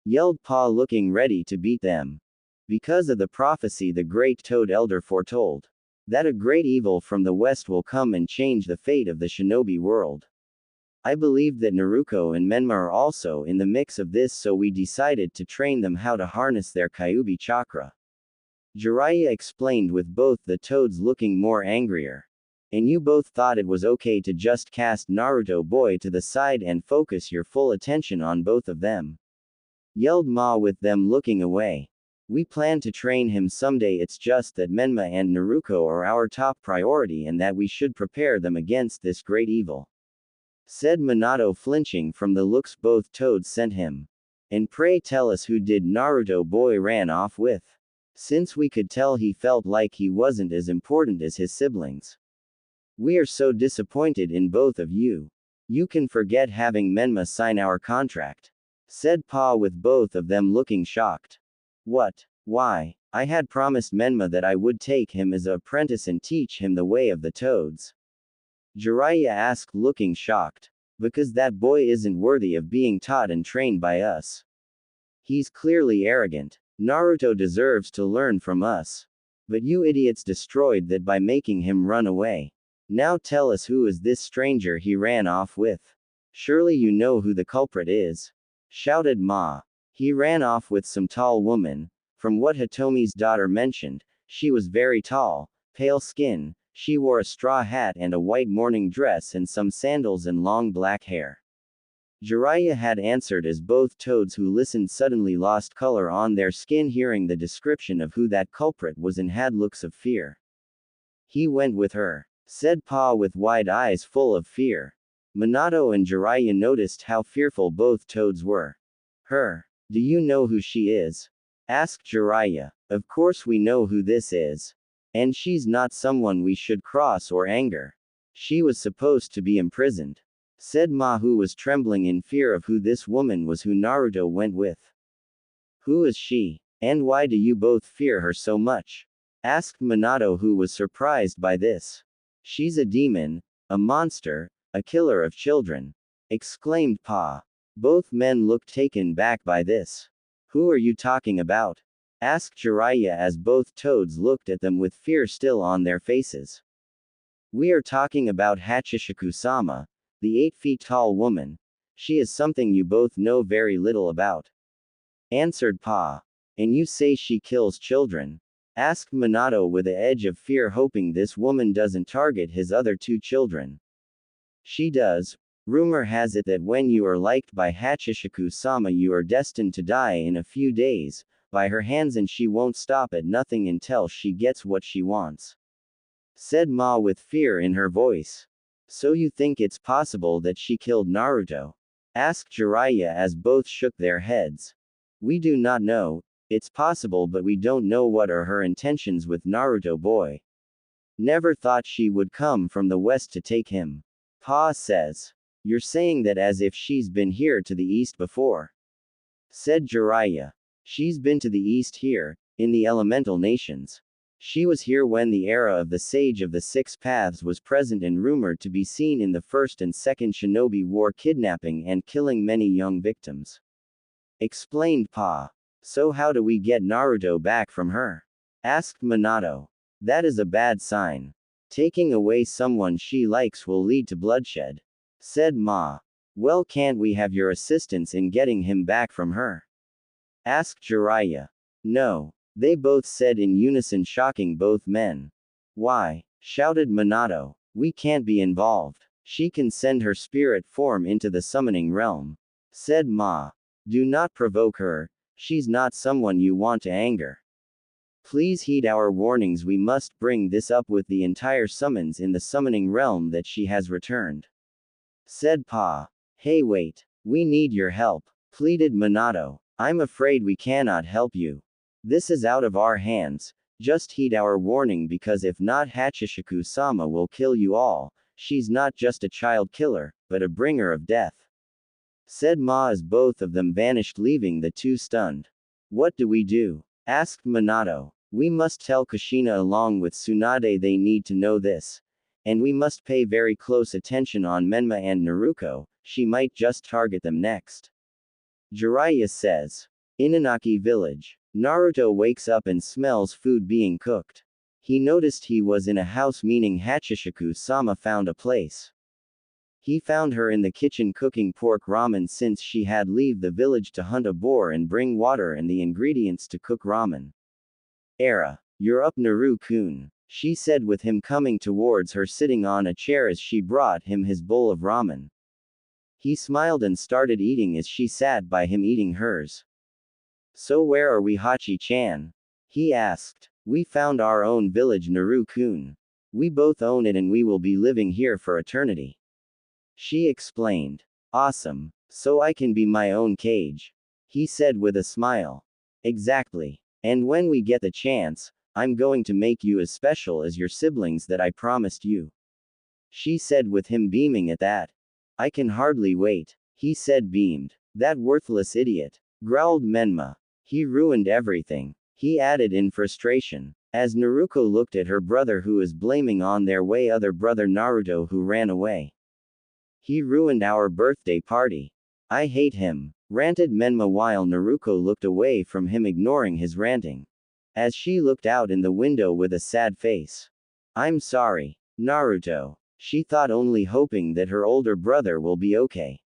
Speaker 1: Yelled Pa, looking ready to beat them. Because of the prophecy the great Toad Elder foretold. That a great evil from the west will come and change the fate of the shinobi world. I believed that Naruto and Menma are also in the mix of this, so we decided to train them how to harness their Kyuubi chakra. Jiraiya explained, with both the toads looking more angrier. And you both thought it was okay to just cast Naruto boy to the side and focus your full attention on both of them. Yelled Ma with them looking away. We plan to train him someday, it's just that Menma and Naruto are our top priority and that we should prepare them against this great evil. Said Minato, flinching from the looks both toads sent him. And pray tell us who did Naruto boy ran off with? Since we could tell he felt like he wasn't as important as his siblings. We are so disappointed in both of you. You can forget having Menma sign our contract. Said Pa with both of them looking shocked. What? Why? I had promised Menma that I would take him as an apprentice and teach him the way of the toads. Jiraiya asked, looking shocked. Because that boy isn't worthy of being taught and trained by us. He's clearly arrogant. Naruto deserves to learn from us. But you idiots destroyed that by making him run away. Now tell us, who is this stranger he ran off with? Surely you know who the culprit is. Shouted Ma. He ran off with some tall woman. From what Hitomi's daughter mentioned, she was very tall, pale skin, she wore a straw hat and a white morning dress and some sandals and long black hair. Jiraiya had answered as both toads who listened suddenly lost color on their skin hearing the description of who that culprit was and had looks of fear. He went with her. Said Pa with wide eyes full of fear. Minato and Jiraiya noticed how fearful both toads were. Her. Do you know who she is? Asked Jiraiya. Of course we know who this is. And she's not someone we should cross or anger. She was supposed to be imprisoned. Said Ma, who was trembling in fear of who this woman was who Naruto went with. Who is she? And why do you both fear her so much? Asked Minato, who was surprised by this. She's a demon, a monster, a killer of children. Exclaimed Pa. Both men looked taken back by this. Who are you talking about? Asked Jiraiya as both toads looked at them with fear still on their faces. We are talking about Hachishika-sama, the 8 feet tall woman. She is something you both know very little about. Answered Pa. And you say she kills children? Asked Minato with an edge of fear, hoping this woman doesn't target his other 2 children. She does. Rumor has it that when you are liked by Hachishika-sama you are destined to die in a few days, by her hands, and she won't stop at nothing until she gets what she wants. Said Ma with fear in her voice. So you think it's possible that she killed Naruto? Asked Jiraiya as both shook their heads. We do not know. It's possible, but we don't know what are her intentions with Naruto boy. Never thought she would come from the west to take him. Pa says. You're saying that as if she's been here to the east before. Said Jiraiya. She's been to the east here, in the elemental nations. She was here when the era of the Sage of the Six Paths was present and rumored to be seen in the First and Second Shinobi War, kidnapping and killing many young victims. Explained Pa. So how do we get Naruto back from her? Asked Minato. That is a bad sign. Taking away someone she likes will lead to bloodshed. Said Ma. Well, can't we have your assistance in getting him back from her? Asked Jiraiya. No. They both said in unison, shocking both men. Why? Shouted Minato. We can't be involved. She can send her spirit form into the summoning realm. Said Ma. Do not provoke her, she's not someone you want to anger. Please heed our warnings. We must bring this up with the entire summons in the summoning realm that she has returned. Said Pa. Hey wait, we need your help, pleaded Minato. I'm afraid we cannot help you. This is out of our hands, just heed our warning because if not Hachishika-sama will kill you all. She's not just a child killer, but a bringer of death. Said Ma as both of them vanished leaving the two stunned. What do we do? Asked Minato. We must tell Kushina along with Tsunade, they need to know this. And we must pay very close attention on Menma and Naruto, she might just target them next. Jiraiya says. Inanaki village. Naruto wakes up and smells food being cooked. He noticed he was in a house, meaning Hachishika-sama found a place. He found her in the kitchen cooking pork ramen since she had leave the village to hunt a boar and bring water and the ingredients to cook ramen. Era. You're up Naru-kun, she said with him coming towards her sitting on a chair as she brought him his bowl of ramen. He smiled and started eating as she sat by him eating hers. So where are we, Hachi-chan? He asked. We found our own village, Naru-kun. We both own it and we will be living here for eternity. She explained. Awesome. So I can be my own cage. He said with a smile. Exactly. And when we get the chance, I'm going to make you as special as your siblings that I promised you. She said with him beaming at that. I can hardly wait. He said beamed. That worthless idiot. Growled Menma. He ruined everything. He added in frustration. As Naruto looked at her brother who is blaming on their way other brother Naruto who ran away. He ruined our birthday party. I hate him, ranted Menma while Naruto looked away from him ignoring his ranting. As she looked out in the window with a sad face. I'm sorry, Naruto. She thought, only hoping that her older brother will be okay.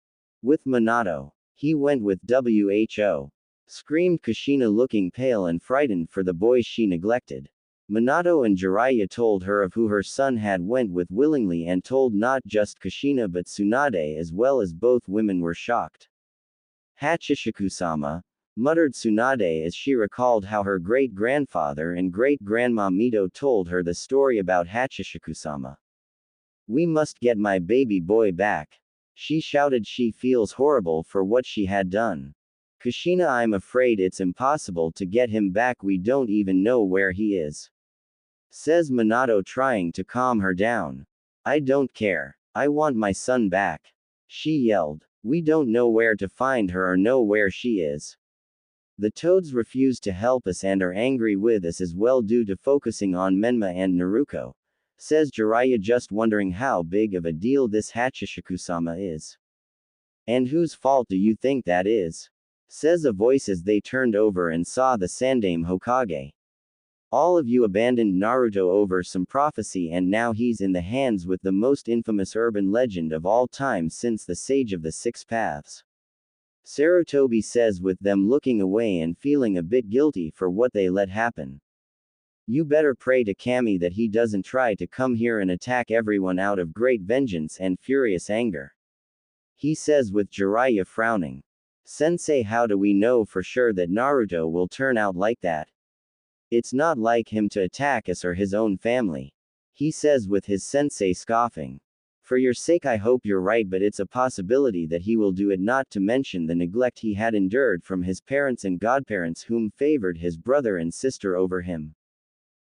Speaker 1: With Minato. He went with WHO. Screamed Kushina looking pale and frightened for the boys she neglected. Minato and Jiraiya told her of who her son had went with willingly and told not just Kushina but Tsunade as well, as both women were shocked. Hachishika-sama, muttered Tsunade as she recalled how her great-grandfather and great-grandma Mito told her the story about Hachishika-sama. We must get my baby boy back. She shouted. She feels horrible for what she had done. Kushina, I'm afraid it's impossible to get him back, we don't even know where he is. Says Minato trying to calm her down. I don't care. I want my son back. She yelled. We don't know where to find her or know where she is. The toads refuse to help us and are angry with us as well due to focusing on Menma and Naruto. Says Jiraiya, just wondering how big of a deal this Hachishika-sama is. And whose fault do you think that is? Says a voice as they turned over and saw the Sandaime Hokage. All of you abandoned Naruto over some prophecy and now he's in the hands with the most infamous urban legend of all time since the Sage of the Six Paths. Sarutobi says with them looking away and feeling a bit guilty for what they let happen. You better pray to Kami that he doesn't try to come here and attack everyone out of great vengeance and furious anger. He says with Jiraiya frowning. Sensei, how do we know for sure that Naruto will turn out like that? It's not like him to attack us or his own family. He says with his sensei scoffing. For your sake I hope you're right, but it's a possibility that he will do it, not to mention the neglect he had endured from his parents and godparents whom favored his brother and sister over him.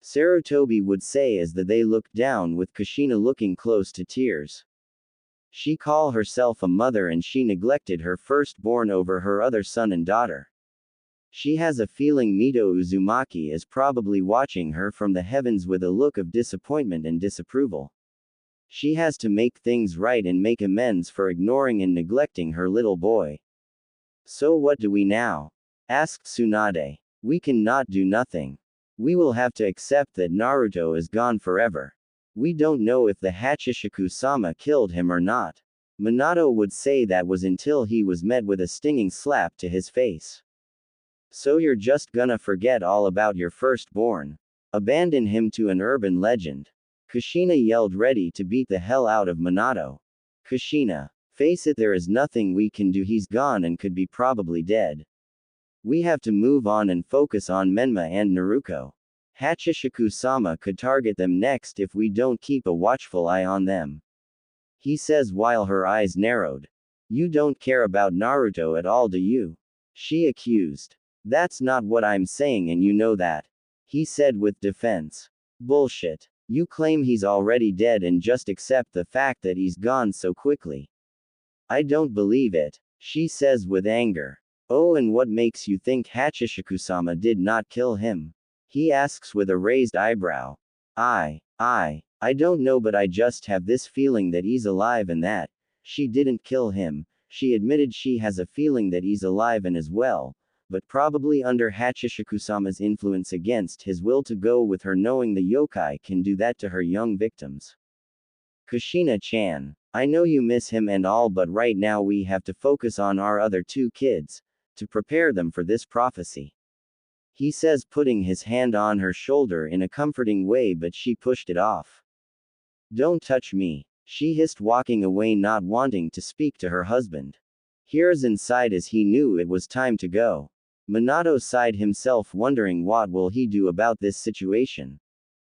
Speaker 1: Sarutobi would say as they looked down with Kushina looking close to tears. She called herself a mother and she neglected her firstborn over her other son and daughter. She has a feeling Mito Uzumaki is probably watching her from the heavens with a look of disappointment and disapproval. She has to make things right and make amends for ignoring and neglecting her little boy. So what do we now? Asked Tsunade. We cannot do nothing. We will have to accept that Naruto is gone forever. We don't know if the Hachishika-sama killed him or not. Minato would say that was until he was met with a stinging slap to his face. So you're just gonna forget all about your firstborn? Abandon him to an urban legend? Kushina yelled, ready to beat the hell out of Minato. Kushina. Face it, there is nothing we can do, he's gone and could be probably dead. We have to move on and focus on Menma and Naruto. Hachishika-sama could target them next if we don't keep a watchful eye on them. He says while her eyes narrowed. You don't care about Naruto at all, do you? She accused. That's not what I'm saying and you know that. He said with defense. Bullshit. You claim he's already dead and just accept the fact that he's gone so quickly. I don't believe it. She says with anger. Oh, and what makes you think Hachishika-sama did not kill him? He asks with a raised eyebrow. I don't know, but I just have this feeling that he's alive and that she didn't kill him. She admitted she has a feeling that he's alive and as well, but probably under Hachishika-sama's influence against his will to go with her, knowing the yokai can do that to her young victims. Kushina-chan, I know you miss him and all, but right now we have to focus on our other two kids, to prepare them for this prophecy. He says, putting his hand on her shoulder in a comforting way, but she pushed it off. Don't touch me, she hissed, walking away, not wanting to speak to her husband. Hiruzen sighed as he knew it was time to go. Minato sighed himself, wondering what will he do about this situation.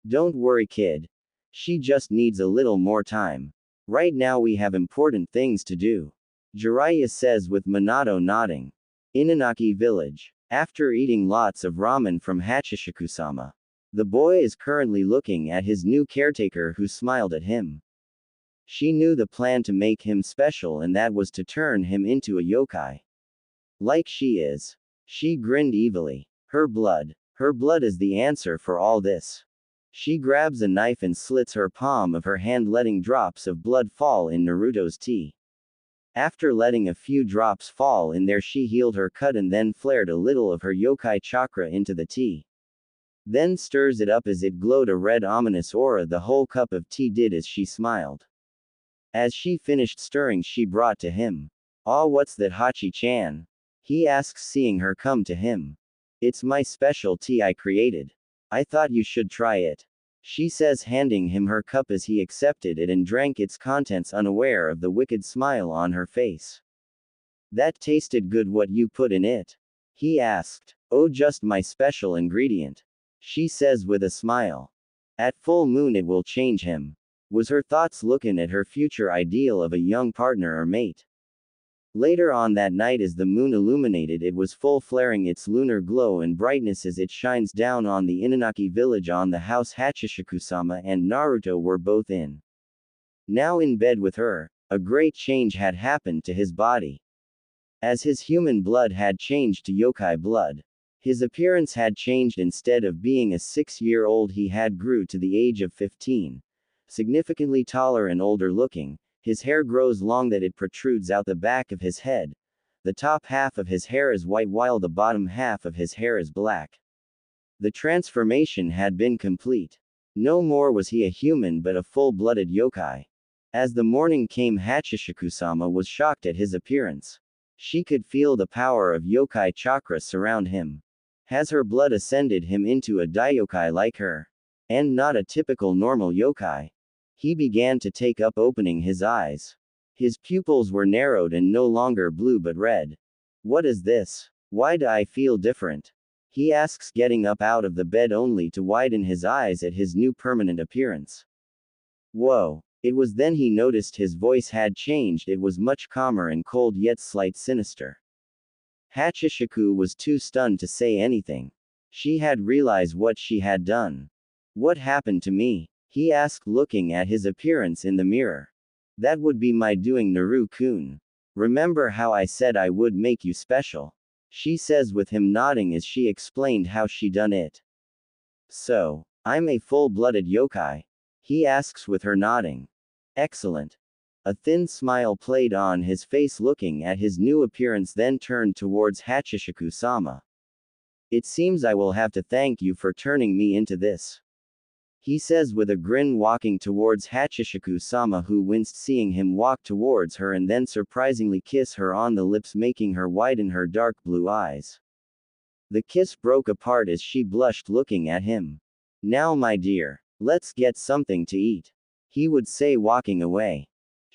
Speaker 1: Don't worry, kid. She just needs a little more time. Right now we have important things to do. Jiraiya says with Minato nodding. Inanaki village. After eating lots of ramen from Hachishika-sama, the boy is currently looking at his new caretaker who smiled at him. She knew the plan to make him special, and that was to turn him into a yokai. Like she is. She grinned evilly. Her blood is the answer for all this. She grabs a knife and slits her palm of her hand, letting drops of blood fall in Naruto's tea. After letting a few drops fall in there, she healed her cut and then flared a little of her yokai chakra into the tea. Then stirs it up as it glowed a red ominous aura. The whole cup of tea did as she smiled. As she finished stirring, she brought to him. "Ah, what's that, Hachi-chan?" he asks, seeing her come to him. "It's my special tea I created. I thought you should try it," she says, handing him her cup as he accepted it and drank its contents, unaware of the wicked smile on her face. "That tasted good. What you put in it?" he asked. "Oh, just my special ingredient," she says with a smile. "At full moon it will change him," was her thoughts, looking at her future ideal of a young partner or mate. Later on that night, as the moon illuminated, it was full, flaring its lunar glow and brightness as it shines down on the Inanaki village, on the house Hachishika-sama and Naruto were both in. Now in bed with her, a great change had happened to his body. As his human blood had changed to yokai blood, his appearance had changed. Instead of being a 6-year-old, he had grew to the age of 15. Significantly taller and older looking. His hair grows long that it protrudes out the back of his head. The top half of his hair is white while the bottom half of his hair is black. The transformation had been complete. No more was he a human but a full-blooded yokai. As the morning came, Hachishika-sama was shocked at his appearance. She could feel the power of yokai chakra surround him. Has her blood ascended him into a daiokai like her? And not a typical normal yokai. He began to take up, opening his eyes. His pupils were narrowed and no longer blue but red. "What is this? Why do I feel different?" he asks, getting up out of the bed only to widen his eyes at his new permanent appearance. Whoa! It was then he noticed his voice had changed. It was much calmer and cold, yet slight sinister. Hachishiku was too stunned to say anything. She had realized what she had done. "What happened to me?" he asked, looking at his appearance in the mirror. "That would be my doing, Naru-kun. Remember how I said I would make you special?" she says with him nodding as she explained how she done it. "So, I'm a full-blooded yokai?" he asks with her nodding. "Excellent." A thin smile played on his face looking at his new appearance, then turned towards Hachishiku-sama. "It seems I will have to thank you for turning me into this," he says with a grin, walking towards Hachishiku-sama, who winced seeing him walk towards her and then surprisingly kiss her on the lips, making her widen her dark blue eyes. The kiss broke apart as she blushed looking at him. "Now my dear, let's get something to eat," he would say, walking away.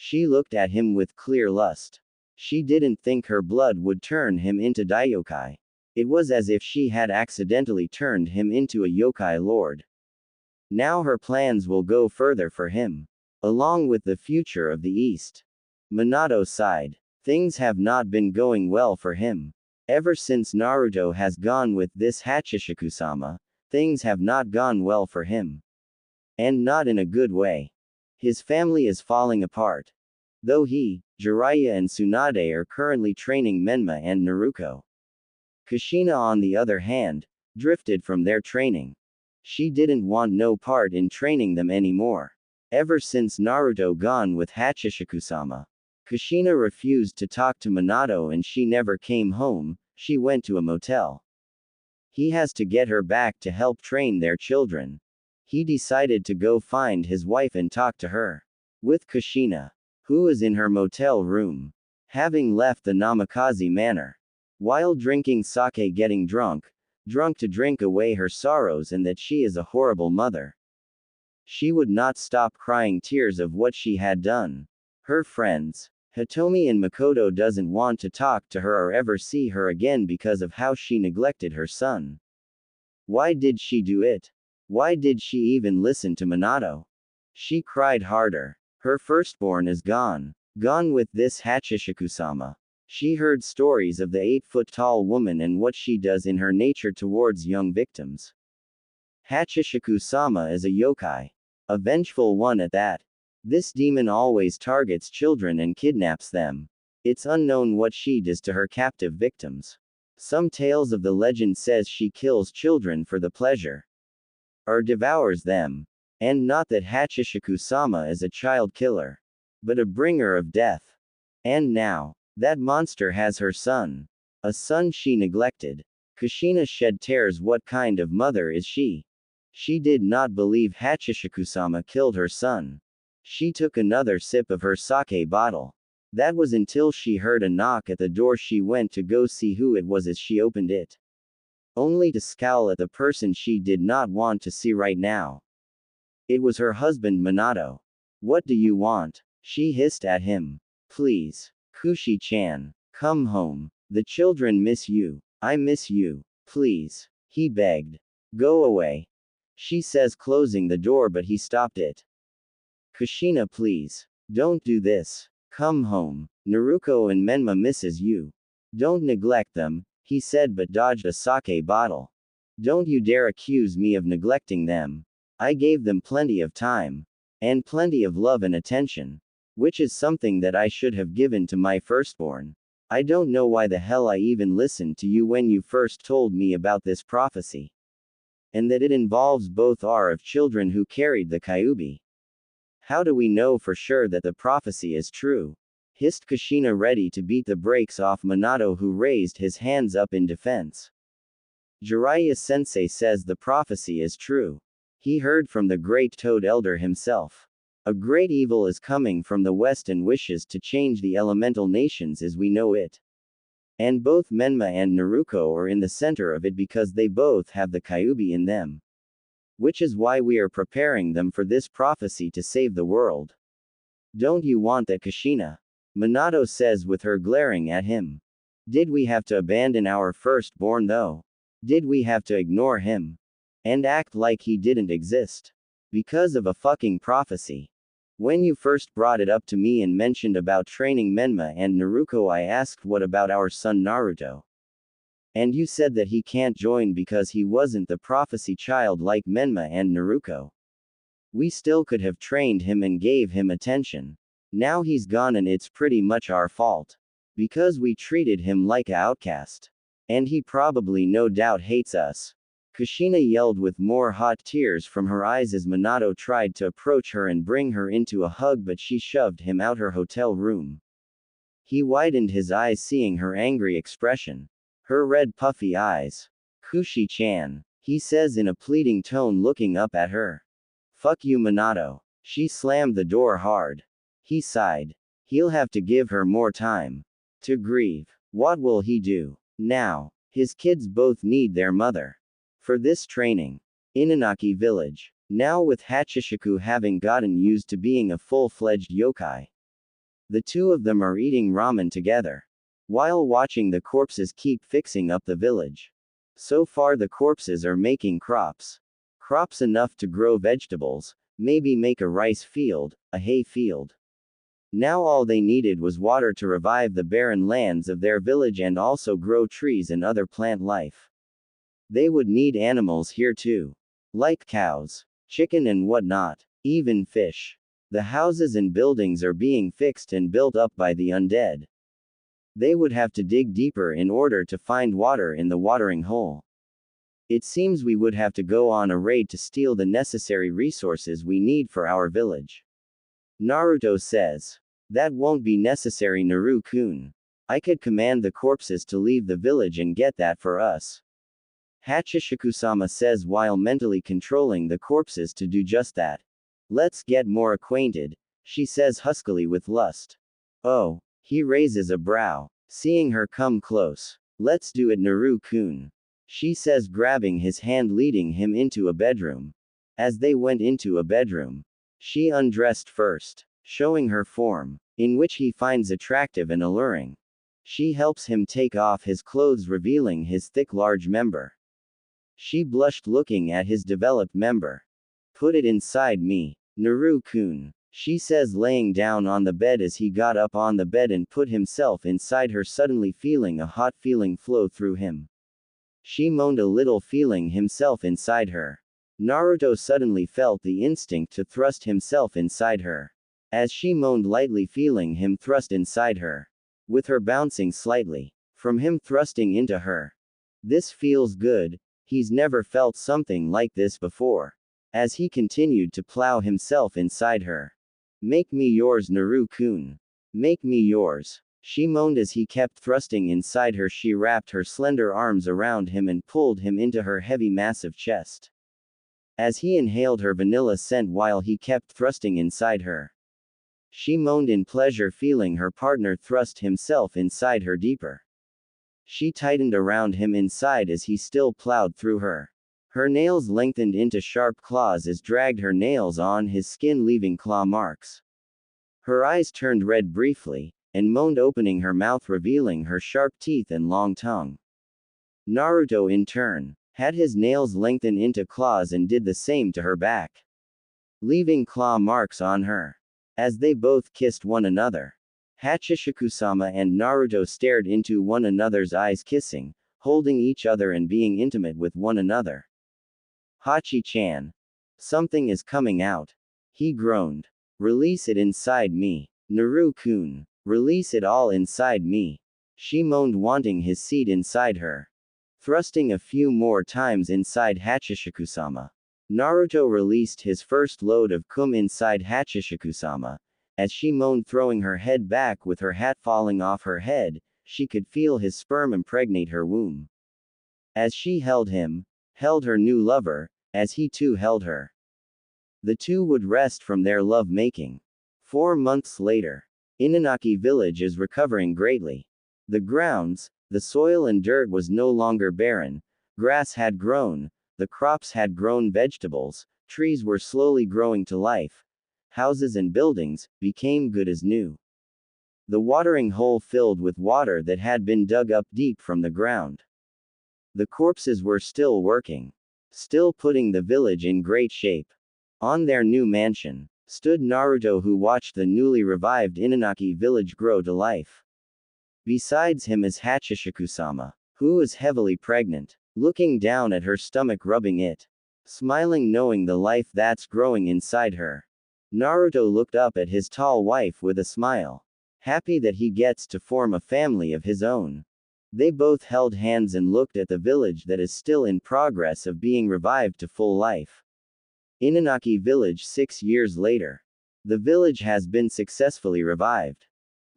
Speaker 1: She looked at him with clear lust. She didn't think her blood would turn him into Daiokai. It was as if she had accidentally turned him into a yokai lord. Now her plans will go further for him, along with the future of the East. Minato sighed. Things have not been going well for him. Ever since Naruto has gone with this Hachishiku-sama, things have not gone well for him. And not in a good way. His family is falling apart. Though he, Jiraiya and Tsunade are currently training Menma and Naruto. Kushina on the other hand, drifted from their training. She didn't want no part in training them anymore. Ever since Naruto gone with Hachishiku-sama, Kushina refused to talk to Minato and she never came home. She went to a motel. He has to get her back to help train their children. He decided to go find his wife and talk to her. With Kushina, who is in her motel room, having left the Namikaze manor. While drinking sake, getting drunk to drink away her sorrows and that she is a horrible mother. She would not stop crying tears of what she had done. Her friends, Hitomi and Makoto, doesn't want to talk to her or ever see her again because of how she neglected her son. Why did she do it? Why did she even listen to Minato? She cried harder. Her firstborn is gone. Gone with this Hachishiku-sama. She heard stories of the 8-foot-tall woman and what she does in her nature towards young victims. Hachishiku-sama is a yokai. A vengeful one at that. This demon always targets children and kidnaps them. It's unknown what she does to her captive victims. Some tales of the legend says she kills children for the pleasure. Or devours them. And not that Hachishiku-sama is a child killer, but a bringer of death. And now, that monster has her son. A son she neglected. Kushina shed tears. What kind of mother is she? She did not believe Hachishiku-sama killed her son. She took another sip of her sake bottle. That was until she heard a knock at the door. She went to go see who it was as she opened it. Only to scowl at the person she did not want to see right now. It was her husband Minato. What do you want? She hissed at him. Please. Kushi-chan. Come home. The children miss you. I miss you. Please. He begged. Go away. She says, closing the door, but he stopped it. Kushina, please. Don't do this. Come home. Naruto and Menma misses you. Don't neglect them, he said, but dodged a sake bottle. Don't you dare accuse me of neglecting them. I gave them plenty of time. And plenty of love and attention. Which is something that I should have given to my firstborn. I don't know why the hell I even listened to you when you first told me about this prophecy. And that it involves both of children who carried the Kyuubi. How do we know for sure that the prophecy is true? Hissed Kushina, ready to beat the brakes off Minato, who raised his hands up in defense. Jiraiya-sensei says the prophecy is true. He heard from the great Toad Elder himself. A great evil is coming from the west and wishes to change the elemental nations as we know it. And both Menma and Naruto are in the center of it because they both have the Kyuubi in them. Which is why we are preparing them for this prophecy to save the world. Don't you want that, Kushina? Minato says with her glaring at him. Did we have to abandon our firstborn though? Did we have to ignore him? And act like he didn't exist? Because of a fucking prophecy. When you first brought it up to me and mentioned about training Menma and Naruto, I asked what about our son Naruto? And you said that he can't join because he wasn't the prophecy child like Menma and Naruto. We still could have trained him and gave him attention. Now he's gone and it's pretty much our fault. Because we treated him like an outcast. And he probably no doubt hates us. Kushina yelled with more hot tears from her eyes as Minato tried to approach her and bring her into a hug, but she shoved him out her hotel room. He widened his eyes seeing her angry expression. Her red puffy eyes. Kushi-chan, he says in a pleading tone, looking up at her. Fuck you, Minato. She slammed the door hard. He sighed. He'll have to give her more time to grieve. What will he do now? His kids both need their mother. For this training. Inanaki village. Now with Hachishiku having gotten used to being a full-fledged yokai. The two of them are eating ramen together, while watching the corpses keep fixing up the village. So far the corpses are making crops. Crops enough to grow vegetables, maybe make a rice field, a hay field. Now all they needed was water to revive the barren lands of their village and also grow trees and other plant life. They would need animals here too. Like cows, chicken and whatnot, even fish. The houses and buildings are being fixed and built up by the undead. They would have to dig deeper in order to find water in the watering hole. It seems we would have to go on a raid to steal the necessary resources we need for our village. Naruto says. That won't be necessary, Naru-kun. I could command the corpses to leave the village and get that for us. Hachishikusama says while mentally controlling the corpses to do just that. Let's get more acquainted, she says huskily with lust. Oh, he raises a brow, seeing her come close. Let's do it, Naru-kun, she says, grabbing his hand, leading him into a bedroom. As they went into a bedroom, she undressed first, showing her form, in which he finds attractive and alluring. She helps him take off his clothes, revealing his thick large member. She blushed looking at his developed member. Put it inside me, Naru-kun, she says, laying down on the bed as he got up on the bed and put himself inside her, suddenly feeling a hot feeling flow through him. She moaned a little, feeling himself inside her. Naruto suddenly felt the instinct to thrust himself inside her. As she moaned lightly, feeling him thrust inside her. With her bouncing slightly from him thrusting into her. This feels good, he's never felt something like this before. As he continued to plow himself inside her. Make me yours, Naru-kun. Make me yours, she moaned as he kept thrusting inside her. She wrapped her slender arms around him and pulled him into her heavy, massive chest. As he inhaled her vanilla scent while he kept thrusting inside her. She moaned in pleasure, feeling her partner thrust himself inside her deeper. She tightened around him inside as he still plowed through her. Her nails lengthened into sharp claws as dragged her nails on his skin, leaving claw marks. Her eyes turned red briefly, and moaned, opening her mouth, revealing her sharp teeth and long tongue. Naruto in turn had his nails lengthen into claws and did the same to her back, leaving claw marks on her. As they both kissed one another, Hachishikusama and Naruto stared into one another's eyes, kissing, holding each other and being intimate with one another. Hachi-chan. Something is coming out. He groaned. Release it inside me. Naru-kun. Release it all inside me. She moaned, wanting his seed inside her. Thrusting a few more times inside Hachishikusama. Naruto released his first load of cum inside Hachishikusama. As she moaned, throwing her head back with her hat falling off her head, she could feel his sperm impregnate her womb. As she held him, held her new lover, as he too held her. The two would rest from their love-making. 4 months later. Inanaki village is recovering greatly. The grounds, the soil and dirt was no longer barren. Grass had grown, the crops had grown, vegetables, trees were slowly growing to life. Houses and buildings became good as new. The watering hole filled with water that had been dug up deep from the ground. The corpses were still working. Still putting the village in great shape. On their new mansion stood Naruto, who watched the newly revived Inanaki village grow to life. Besides him is Hachishikusama, who is heavily pregnant, looking down at her stomach, rubbing it. Smiling, knowing the life that's growing inside her. Naruto looked up at his tall wife with a smile. Happy that he gets to form a family of his own. They both held hands and looked at the village that is still in progress of being revived to full life. Inanaki village 6 years later. The village has been successfully revived.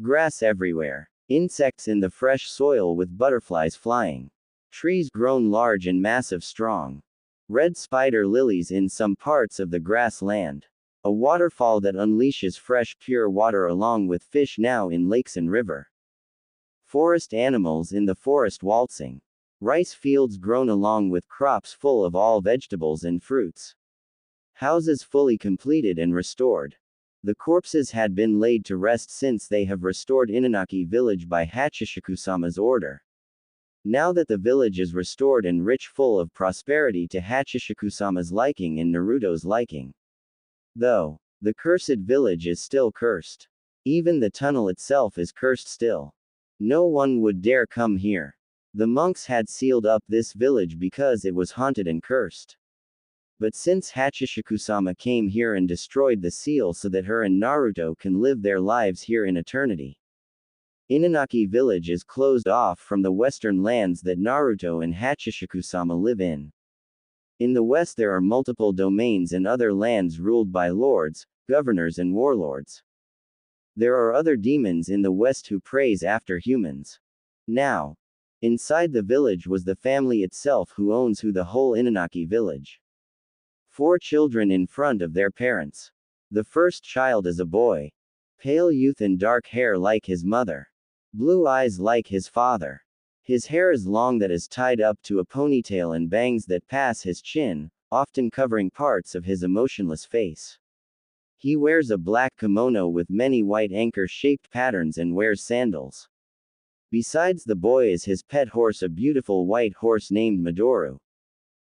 Speaker 1: Grass everywhere. Insects in the fresh soil with butterflies flying. Trees grown large and massive strong. Red spider lilies in some parts of the grassland. A waterfall that unleashes fresh pure water along with fish now in lakes and river. Forest animals in the forest waltzing. Rice fields grown along with crops full of all vegetables and fruits. Houses fully completed and restored. The corpses had been laid to rest since they have restored Inanaki village by Hachishikusame's order. Now that the village is restored and rich full of prosperity to Hachishikusame's liking and Naruto's liking. Though, the cursed village is still cursed. Even the tunnel itself is cursed still. No one would dare come here. The monks had sealed up this village because it was haunted and cursed. But since Hachishikusama came here and destroyed the seal so that her and Naruto can live their lives here in eternity. Inanaki village is closed off from the western lands that Naruto and Hachishikusama live in. In the west there are multiple domains and other lands ruled by lords, governors and warlords. There are other demons in the west who praise after humans. Now, inside the village was the family itself who owns the whole Inanaki village. 4 children in front of their parents. The first child is a boy. Pale youth and dark hair like his mother. Blue eyes like his father. His hair is long that is tied up to a ponytail and bangs that pass his chin, often covering parts of his emotionless face. He wears a black kimono with many white anchor-shaped patterns and wears sandals. Besides the boy is his pet horse, a beautiful white horse named Madoru.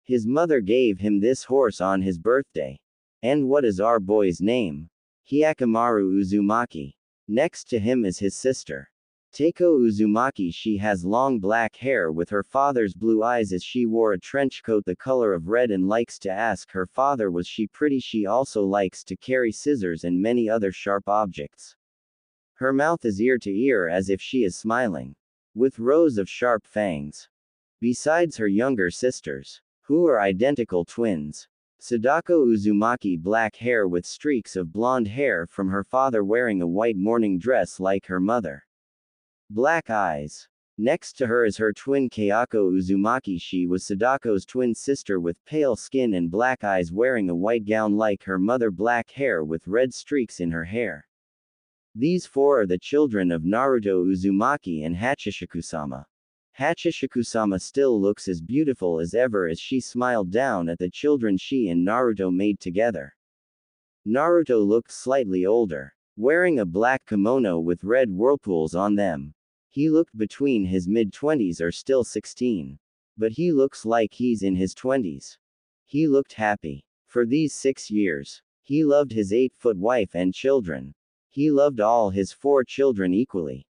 Speaker 1: His mother gave him this horse on his birthday. And what is our boy's name? Hyakkimaru Uzumaki. Next to him is his sister. Teiko Uzumaki. She has long black hair with her father's blue eyes as she wore a trench coat the color of red and likes to ask her father was she pretty. She also likes to carry scissors and many other sharp objects. Her mouth is ear to ear as if she is smiling. With rows of sharp fangs. Besides her younger sisters, who are identical twins. Sadako Uzumaki, black hair with streaks of blonde hair from her father, wearing a white morning dress like her mother. Black eyes. Next to her is her twin Kayako Uzumaki. She was Sadako's twin sister with pale skin and black eyes, wearing a white gown like her mother, black hair with red streaks in her hair. These 4 are the children of Naruto Uzumaki and Hachishikusama. Hachishikusama still looks as beautiful as ever as she smiled down at the children she and Naruto made together. Naruto looked slightly older, wearing a black kimono with red whirlpools on them. He looked between his mid-20s or still 16. But he looks like he's in his 20s. He looked happy. For these 6 years, he loved his 8-foot wife and children. He loved all his 4 children equally.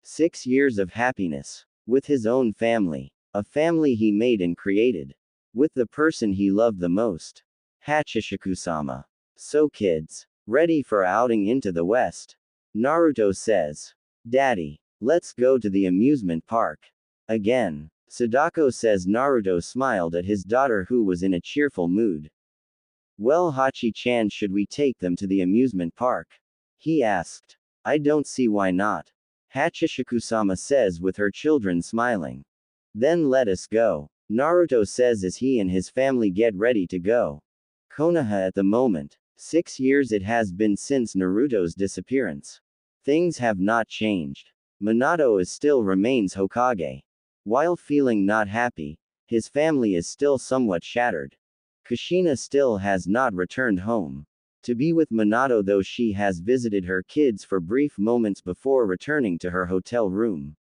Speaker 1: 6 years of happiness. With his own family. A family he made and created. With the person he loved the most. Hachishikusama. So kids, ready for outing into the west? Naruto says. Daddy, let's go to the amusement park. Again. Sadako says. Naruto smiled at his daughter who was in a cheerful mood. Well, Hachi-chan, should we take them to the amusement park? He asked. I don't see why not. Hachishikusama says with her children smiling. Then let us go. Naruto says as he and his family get ready to go. Konoha at the moment. 6 years it has been since Naruto's disappearance. Things have not changed. Minato still remains Hokage. While feeling not happy, his family is still somewhat shattered. Kushina still has not returned home to be with Minato, though she has visited her kids for brief moments before returning to her hotel room.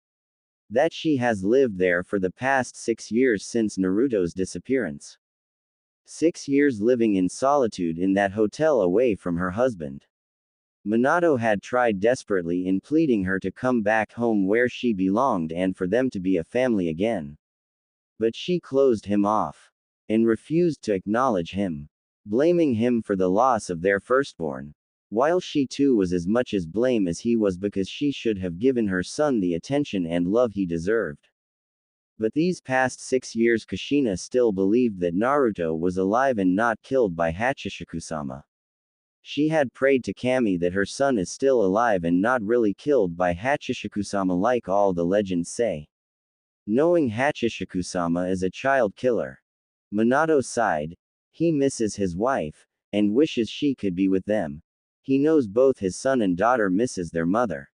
Speaker 1: That she has lived there for the past 6 years since Naruto's disappearance. 6 years living in solitude in that hotel away from her husband. Minato had tried desperately in pleading her to come back home where she belonged and for them to be a family again. But she closed him off. And refused to acknowledge him. Blaming him for the loss of their firstborn. While she too was as much as blame as he was, because she should have given her son the attention and love he deserved. But these past 6 years Kushina still believed that Naruto was alive and not killed by Hachishikusama. She had prayed to Kami that her son is still alive and not really killed by Hachishikusama like all the legends say. Knowing Hachishikusama is a child killer. Minato sighed. He misses his wife, and wishes she could be with them. He knows both his son and daughter misses their mother.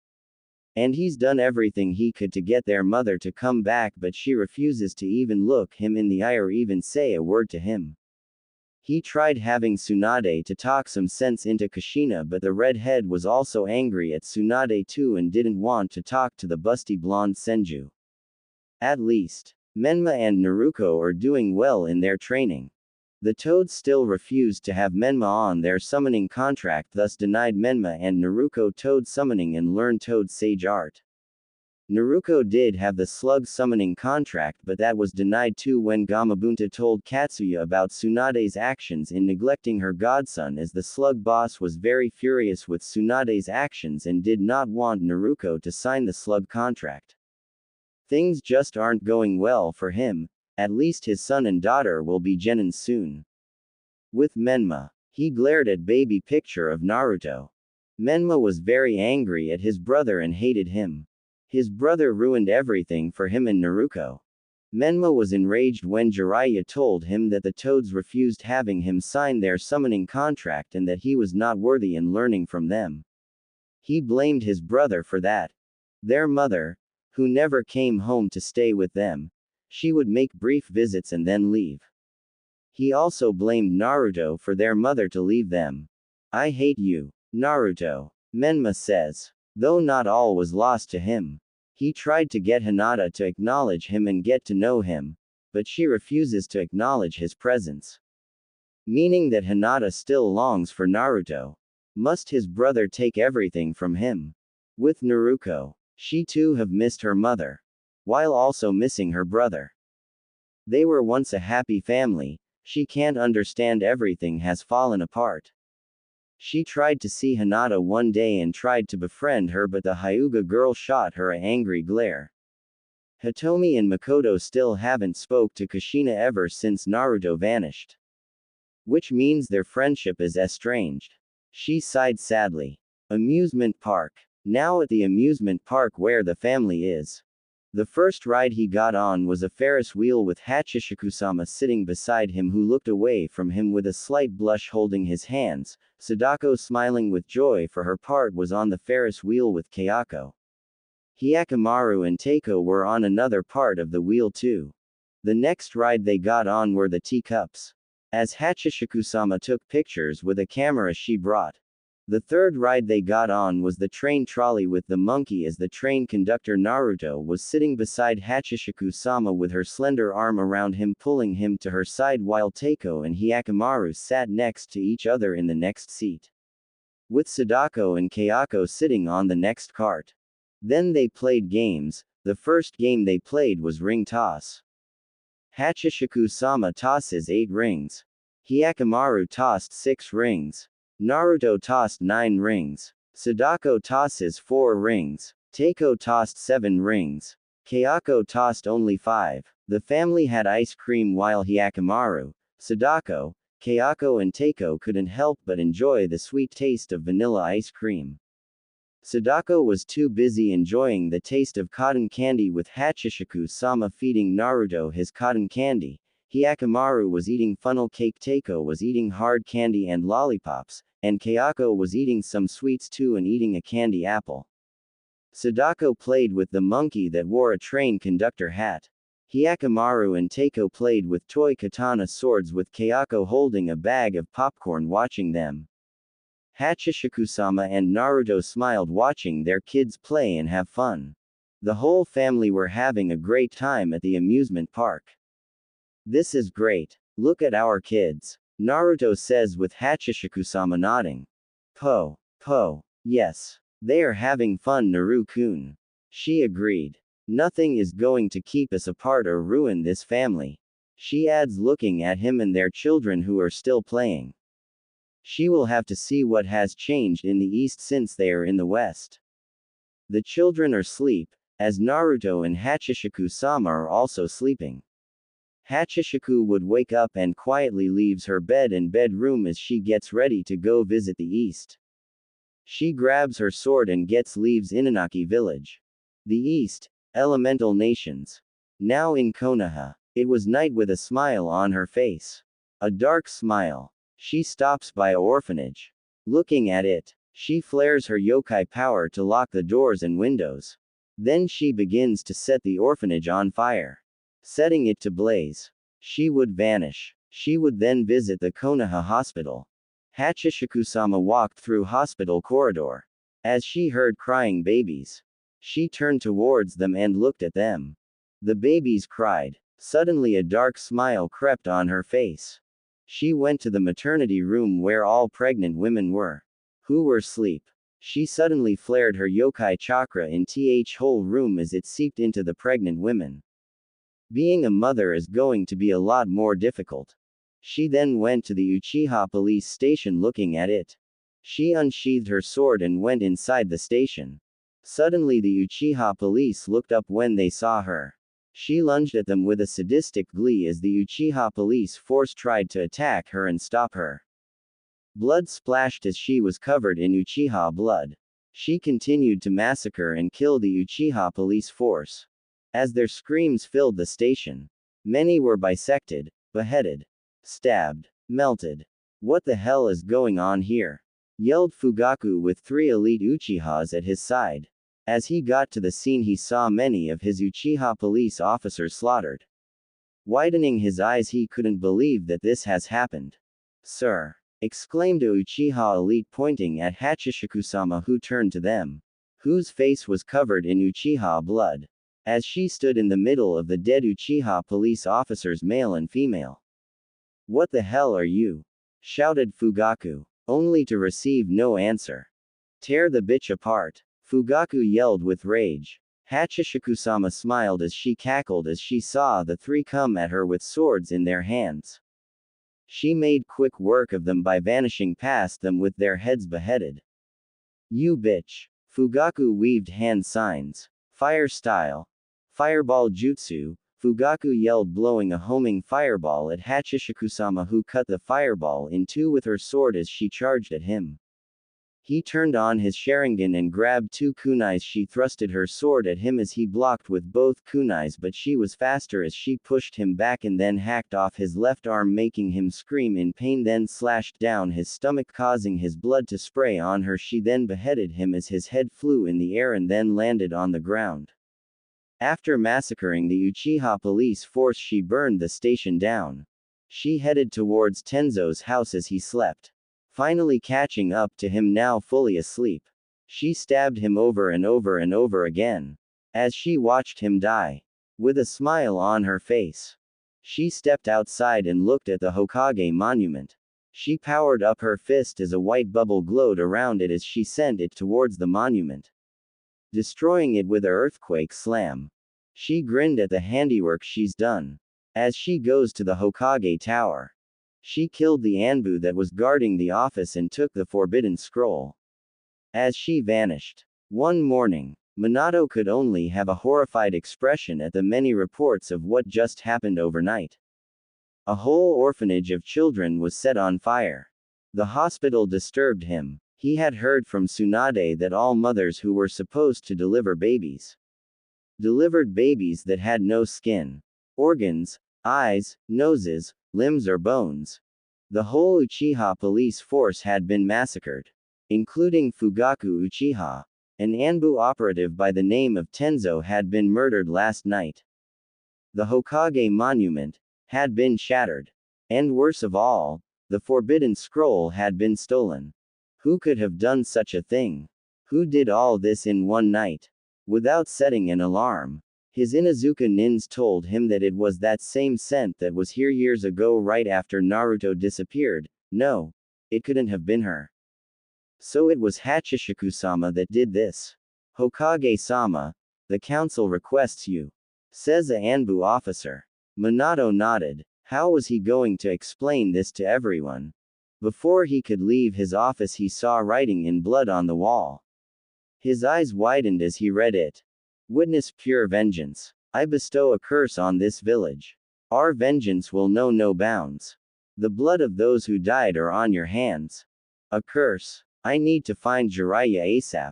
Speaker 1: And he's done everything he could to get their mother to come back, but she refuses to even look him in the eye or even say a word to him. He tried having Tsunade to talk some sense into Kushina, but the redhead was also angry at Tsunade too and didn't want to talk to the busty blonde Senju. At least, Menma and Naruto are doing well in their training. The Toads still refused to have Menma on their summoning contract, thus denied Menma and Naruto Toad summoning and learn Toad Sage art. Naruto did have the slug summoning contract, but that was denied too when Gamabunta told Katsuya about Tsunade's actions in neglecting her godson, as the slug boss was very furious with Tsunade's actions and did not want Naruto to sign the slug contract. Things just aren't going well for him. At least his son and daughter will be genin soon. With Menma, he glared at baby picture of Naruto. Menma was very angry at his brother and hated him. His brother ruined everything for him and Naruto. Menma was enraged when Jiraiya told him that the Toads refused having him sign their summoning contract and that he was not worthy in learning from them. He blamed his brother for that. Their mother, who never came home to stay with them, she would make brief visits and then leave. He also blamed Naruto for their mother to leave them. I hate you, Naruto, Menma says. Though not all was lost to him. He tried to get Hinata to acknowledge him and get to know him, but she refuses to acknowledge his presence. Meaning that Hinata still longs for Naruto. Must his brother take everything from him? With Naruto, she too have missed her mother, while also missing her brother. They were once a happy family. She can't understand everything has fallen apart. She tried to see Hinata one day and tried to befriend her, but the Hyuga girl shot her an angry glare. Hitomi and Makoto still haven't spoke to Kushina ever since Naruto vanished. Which means their friendship is estranged. She sighed sadly. Amusement park. Now at the amusement park where the family is. The first ride he got on was a Ferris wheel with Hachishika-sama sitting beside him, who looked away from him with a slight blush holding his hands. Sadako, smiling with joy for her part, was on the Ferris wheel with Kayako. Hyakkimaru and Teiko were on another part of the wheel too. The next ride they got on were the teacups. As Hachishika-sama took pictures with a camera she brought. The third ride they got on was the train trolley with the monkey, as the train conductor Naruto was sitting beside Hachishika-sama with her slender arm around him, pulling him to her side, while Teiko and Hyakkimaru sat next to each other in the next seat, with Sadako and Kayako sitting on the next cart. Then they played games. The first game they played was ring toss. Hachishika-sama tosses 8 rings. Hyakkimaru tossed 6 rings. Naruto tossed 9 rings. Sadako tosses 4 rings. Teiko tossed 7 rings. Kayako tossed only 5. The family had ice cream while Hyakkimaru, Sadako, Kayako and Teiko couldn't help but enjoy the sweet taste of vanilla ice cream. Sadako was too busy enjoying the taste of cotton candy, with Hachishika-sama feeding Naruto his cotton candy. Hyakkimaru was eating funnel cake, Teiko was eating hard candy and lollipops, and Kayako was eating some sweets too and eating a candy apple. Sadako played with the monkey that wore a train conductor hat. Hyakkimaru and Teiko played with toy katana swords, with Kayako holding a bag of popcorn watching them. Hachishika-sama and Naruto smiled watching their kids play and have fun. The whole family were having a great time at the amusement park. This is great. Look at our kids, Naruto says with Hachishika-sama nodding. Po. Yes. They are having fun, Naru-kun. She agreed. Nothing is going to keep us apart or ruin this family. She adds, looking at him and their children who are still playing. She will have to see what has changed in the east since they are in the west. The children are asleep, as Naruto and Hachishika-sama are also sleeping. Hachishiku would wake up and quietly leaves her bed and bedroom as she gets ready to go visit the east. She grabs her sword and leaves Inanaki village. The east, elemental nations. Now in Konoha. It was night with a smile on her face. A dark smile. She stops by a orphanage. Looking at it, she flares her yokai power to lock the doors and windows. Then she begins to set the orphanage on fire. Setting it to blaze. She would vanish. She would then visit the Konoha hospital. Hachishika-sama walked through hospital corridor. As she heard crying babies, she turned towards them and looked at them. The babies cried. Suddenly a dark smile crept on her face. She went to the maternity room where all pregnant women were, who were asleep. She suddenly flared her yokai chakra in the whole room as it seeped into the pregnant women. Being a mother is going to be a lot more difficult. She then went to the Uchiha police station looking at it. She unsheathed her sword and went inside the station. Suddenly the Uchiha police looked up when they saw her. She lunged at them with a sadistic glee as the Uchiha police force tried to attack her and stop her. Blood splashed as she was covered in Uchiha blood. She continued to massacre and kill the Uchiha police force. As their screams filled the station, many were bisected, beheaded, stabbed, melted. What the hell is going on here? Yelled Fugaku with 3 elite Uchihas at his side. As he got to the scene he saw many of his Uchiha police officers slaughtered. Widening his eyes he couldn't believe that this has happened. Sir! Exclaimed a Uchiha elite pointing at Hachishika-sama who turned to them. Whose face was covered in Uchiha blood. As she stood in the middle of the dead Uchiha police officers male and female. What the hell are you? Shouted Fugaku, only to receive no answer. Tear the bitch apart. Fugaku yelled with rage. Hachishika-sama smiled as she cackled as she saw the 3 come at her with swords in their hands. She made quick work of them by vanishing past them with their heads beheaded. You bitch. Fugaku weaved hand signs. Fire style. Fireball jutsu. Fugaku yelled blowing a homing fireball at Hachishika-sama who cut the fireball in 2 with her sword as she charged at him. He turned on his Sharingan and grabbed 2 kunais. She thrusted her sword at him as he blocked with both kunais, but she was faster as she pushed him back and then hacked off his left arm making him scream in pain, then slashed down his stomach causing his blood to spray on her. She then beheaded him as his head flew in the air and then landed on the ground. After massacring the Uchiha police force she burned the station down. She headed towards Tenzo's house as he slept. Finally catching up to him now fully asleep. She stabbed him over and over and over again. As she watched him die. With a smile on her face. She stepped outside and looked at the Hokage monument. She powered up her fist as a white bubble glowed around it as she sent it towards the monument. Destroying it with an earthquake slam. She grinned at the handiwork she's done. As she goes to the Hokage tower. She killed the Anbu that was guarding the office and took the forbidden scroll. As she vanished. One morning, Minato could only have a horrified expression at the many reports of what just happened overnight. A whole orphanage of children was set on fire. The hospital disturbed him. He had heard from Tsunade that all mothers who were supposed to deliver babies delivered babies that had no skin, organs, eyes, noses, limbs or bones. The whole Uchiha police force had been massacred, including Fugaku Uchiha. An Anbu operative by the name of Tenzo had been murdered last night. The Hokage monument had been shattered. And worse of all, the forbidden scroll had been stolen. Who could have done such a thing? Who did all this in one night? Without setting an alarm. His Inuzuka nins told him that it was that same scent that was here years ago right after Naruto disappeared. No, it couldn't have been her. So it was Hachishika-sama that did this. Hokage-sama, the council requests you. Says a Anbu officer. Minato nodded. How was he going to explain this to everyone? Before he could leave his office he saw writing in blood on the wall. His eyes widened as he read it. Witness pure vengeance. I bestow a curse on this village. Our vengeance will know no bounds. The blood of those who died are on your hands. A curse. I need to find Jiraiya ASAP.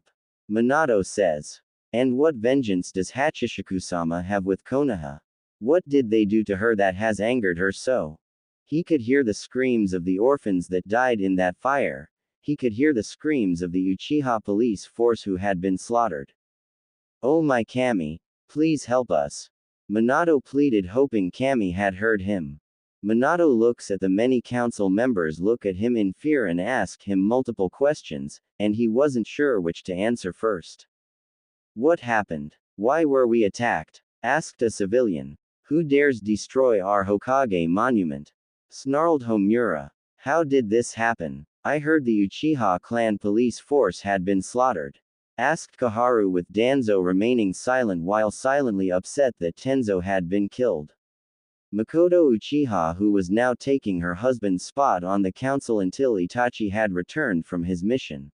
Speaker 1: Minato says. And what vengeance does Hachishika-sama have with Konoha? What did they do to her that has angered her so? He could hear the screams of the orphans that died in that fire. He could hear the screams of the Uchiha police force who had been slaughtered. Oh my Kami, please help us. Minato pleaded hoping Kami had heard him. Minato looks at the many council members look at him in fear and ask him multiple questions, and he wasn't sure which to answer first. What happened? Why were we attacked? Asked a civilian. Who dares destroy our Hokage monument? Snarled Homura. How did this happen? I heard the Uchiha clan police force had been slaughtered. Asked Kaharu with Danzo remaining silent while silently upset that Tenzo had been killed. Makoto Uchiha, who was now taking her husband's spot on the council until Itachi had returned from his mission.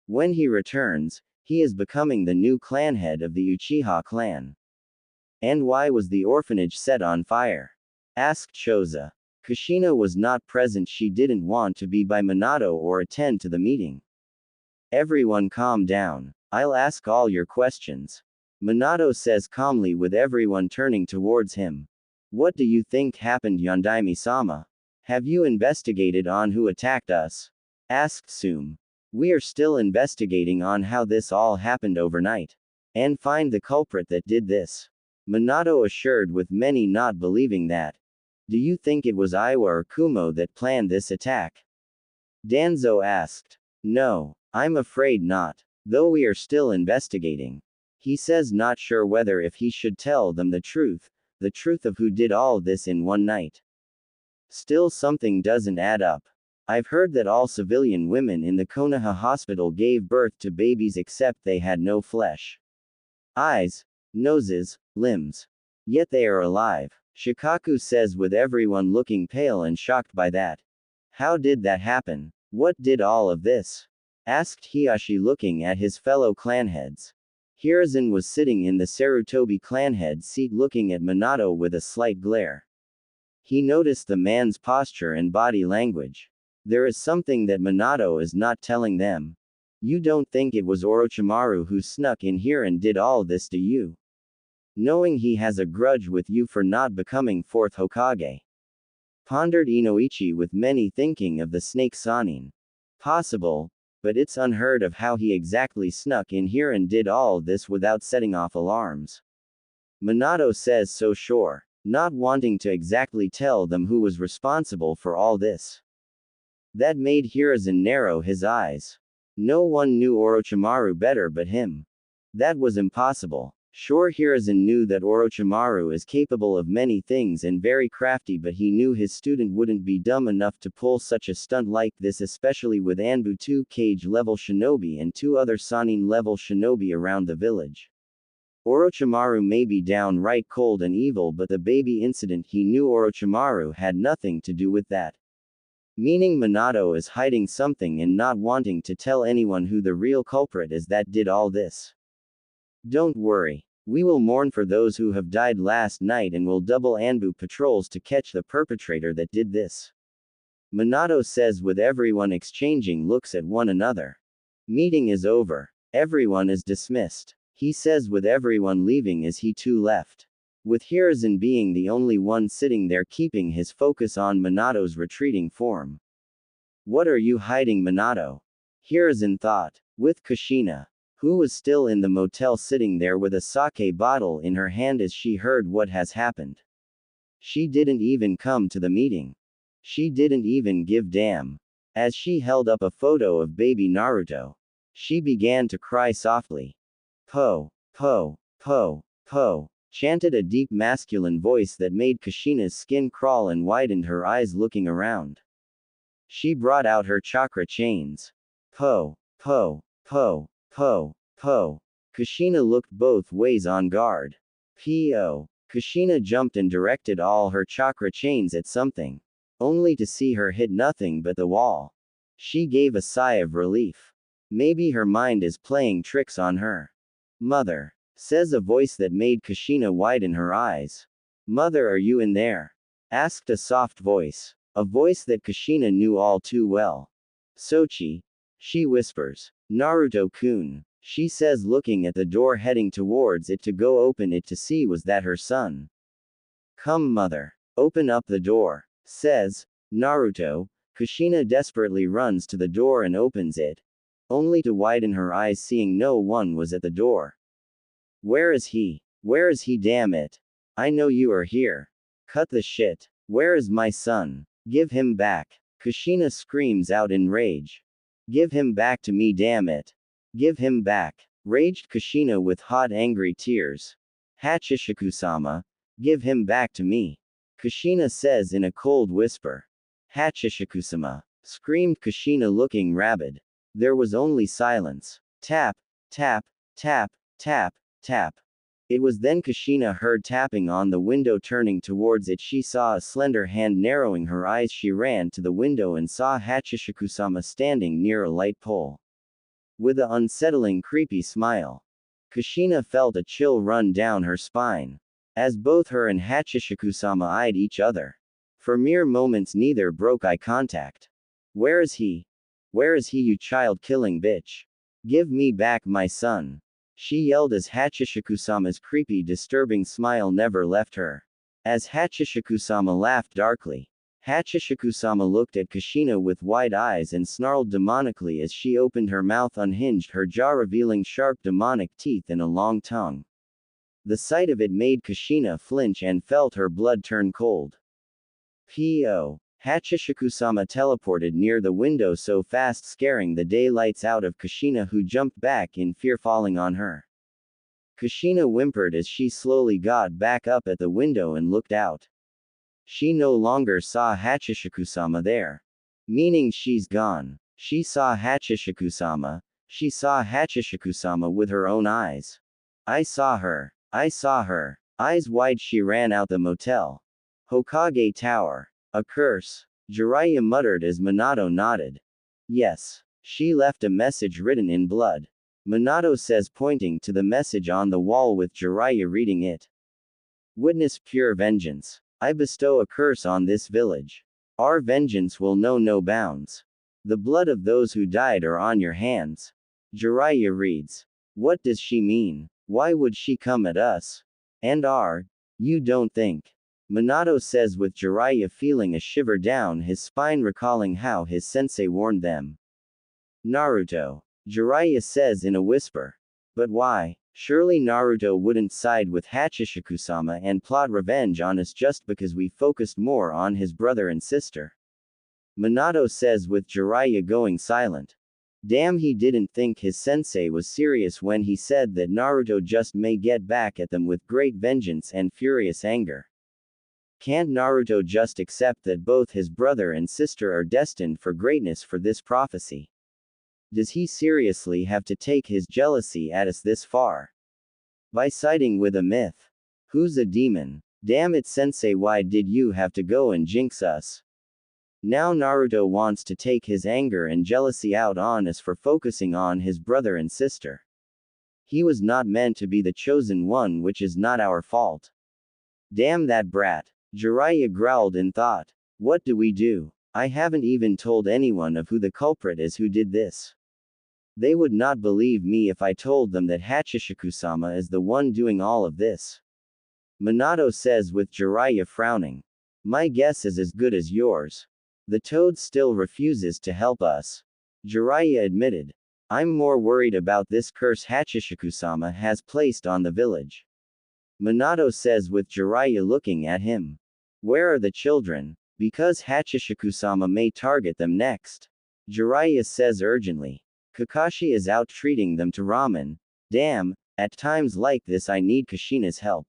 Speaker 1: When he returns, he is becoming the new clan head of the Uchiha clan. And why was the orphanage set on fire? Asked Choza. Kushina was not present. She didn't want to be by Minato or attend to the meeting. Everyone calm down. I'll ask all your questions. Minato says calmly with everyone turning towards him. What do you think happened, Yondaime-sama? Have you investigated on who attacked us? Asked Sum. We are still investigating on how this all happened overnight. And find the culprit that did this. Minato assured with many not believing that. Do you think it was Iwa or Kumo that planned this attack? Danzo asked. No, I'm afraid not. Though we are still investigating. He says not sure whether if he should tell them the truth of who did all this in one night. Still something doesn't add up. I've heard that all civilian women in the Konoha hospital gave birth to babies except they had no flesh. Eyes, noses, limbs. Yet they are alive. Shikaku says with everyone looking pale and shocked by that. How did that happen? What did all of this? Asked Hiashi looking at his fellow clanheads. Hiruzen was sitting in the Sarutobi clanhead seat looking at Minato with a slight glare. He noticed the man's posture and body language. There is something that Minato is not telling them. You don't think it was Orochimaru who snuck in here and did all this to you? Knowing he has a grudge with you for not becoming fourth Hokage. Pondered Inoichi with many thinking of the snake Sanin. Possible, but it's unheard of how he exactly snuck in here and did all this without setting off alarms. Minato says so sure, not wanting to exactly tell them who was responsible for all this. That made Hiruzen narrow his eyes. No one knew Orochimaru better but him. That was impossible. Sure, Hiruzen knew that Orochimaru is capable of many things and very crafty, but he knew his student wouldn't be dumb enough to pull such a stunt like this, especially with Anbu 2 Cage level shinobi and 2 other Sannin level shinobi around the village. Orochimaru may be downright cold and evil, but the baby incident, he knew Orochimaru had nothing to do with that. Meaning Minato is hiding something and not wanting to tell anyone who the real culprit is that did all this. Don't worry. We will mourn for those who have died last night and will double Anbu patrols to catch the perpetrator that did this. Minato says with everyone exchanging looks at one another. Meeting is over. Everyone is dismissed. He says with everyone leaving as he too left. With Hiruzen being the only one sitting there keeping his focus on Minato's retreating form. What are you hiding, Minato? Hiruzen thought. With Kushina, who was still in the motel sitting there with a sake bottle in her hand as she heard what has happened. She didn't even come to the meeting. She didn't even give damn. As she held up a photo of baby Naruto, she began to cry softly. Po, po, po, po, chanted a deep masculine voice that made Kushina's skin crawl and widened her eyes looking around. She brought out her chakra chains. Po, po, po. Po, po. Kushina looked both ways on guard. P.O. Kushina jumped and directed all her chakra chains at something. Only to see her hit nothing but the wall. She gave a sigh of relief. Maybe her mind is playing tricks on her. Mother, says a voice that made Kushina widen her eyes. Mother, are you in there? Asked a soft voice. A voice that Kushina knew all too well. Sochi. She whispers. Naruto-kun, she says looking at the door heading towards it to go open it to see was that her son. Come mother. Open up the door, says Naruto. Kushina desperately runs to the door and opens it. Only to widen her eyes seeing no one was at the door. Where is he? Where is he, damn it? I know you are here. Cut the shit. Where is my son? Give him back. Kushina screams out in rage. Give him back to me, damn it. Give him back. Raged Kushina with hot angry tears. Hachishiku-sama, give him back to me. Kushina says in a cold whisper. Hachishiku-sama, screamed Kushina looking rabid. There was only silence. Tap, tap, tap, tap, tap. It was then Kushina heard tapping on the window. Turning towards it, she saw a slender hand. Narrowing her eyes, she ran to the window and saw Hachishiku-sama standing near a light pole. With an unsettling, creepy smile. Kushina felt a chill run down her spine. As both her and Hachishiku-sama eyed each other. For mere moments neither broke eye contact. Where is he? Where is he, you child-killing bitch? Give me back my son. She yelled as Hachishiku-sama's creepy, disturbing smile never left her. As Hachishiku-sama laughed darkly. Hachishiku-sama looked at Kushina with wide eyes and snarled demonically as she opened her mouth, unhinged her jaw, revealing sharp demonic teeth and a long tongue. The sight of it made Kushina flinch and felt her blood turn cold. P.O. Hachishiku-sama teleported near the window so fast, scaring the daylights out of Kushina, who jumped back in fear, falling on her. Kushina whimpered as she slowly got back up at the window and looked out. She no longer saw Hachishiku-sama there. Meaning she's gone. She saw Hachishiku-sama. She saw Hachishiku-sama with her own eyes. I saw her. I saw her. Eyes wide, she ran out the motel. Hokage Tower. A curse. Jiraiya muttered as Minato nodded. Yes. She left a message written in blood. Minato says, pointing to the message on the wall with Jiraiya reading it. Witness pure vengeance. I bestow a curse on this village. Our vengeance will know no bounds. The blood of those who died are on your hands. Jiraiya reads. What does she mean? Why would she come at us? And you don't think? Minato says with Jiraiya feeling a shiver down his spine, recalling how his sensei warned them. Naruto. Jiraiya says in a whisper. But why? Surely Naruto wouldn't side with Hachishiku-sama and plot revenge on us just because we focused more on his brother and sister. Minato says with Jiraiya going silent. Damn, he didn't think his sensei was serious when he said that Naruto just may get back at them with great vengeance and furious anger. Can't Naruto just accept that both his brother and sister are destined for greatness for this prophecy? Does he seriously have to take his jealousy at us this far? By siding with a myth? Who's a demon? Damn it, sensei, why did you have to go and jinx us? Now Naruto wants to take his anger and jealousy out on us for focusing on his brother and sister. He was not meant to be the chosen one, which is not our fault. Damn that brat. Jiraiya growled in thought. What do we do? I haven't even told anyone of who the culprit is who did this. They would not believe me if I told them that Hachishiku-sama is the one doing all of this. Minato says with Jiraiya frowning. My guess is as good as yours. The toad still refuses to help us. Jiraiya admitted. I'm more worried about this curse Hachishiku-sama has placed on the village. Minato says with Jiraiya looking at him. Where are the children? Because Hachishiku-sama may target them next. Jiraiya says urgently. Kakashi is out treating them to ramen. Damn, at times like this I need Kushina's help.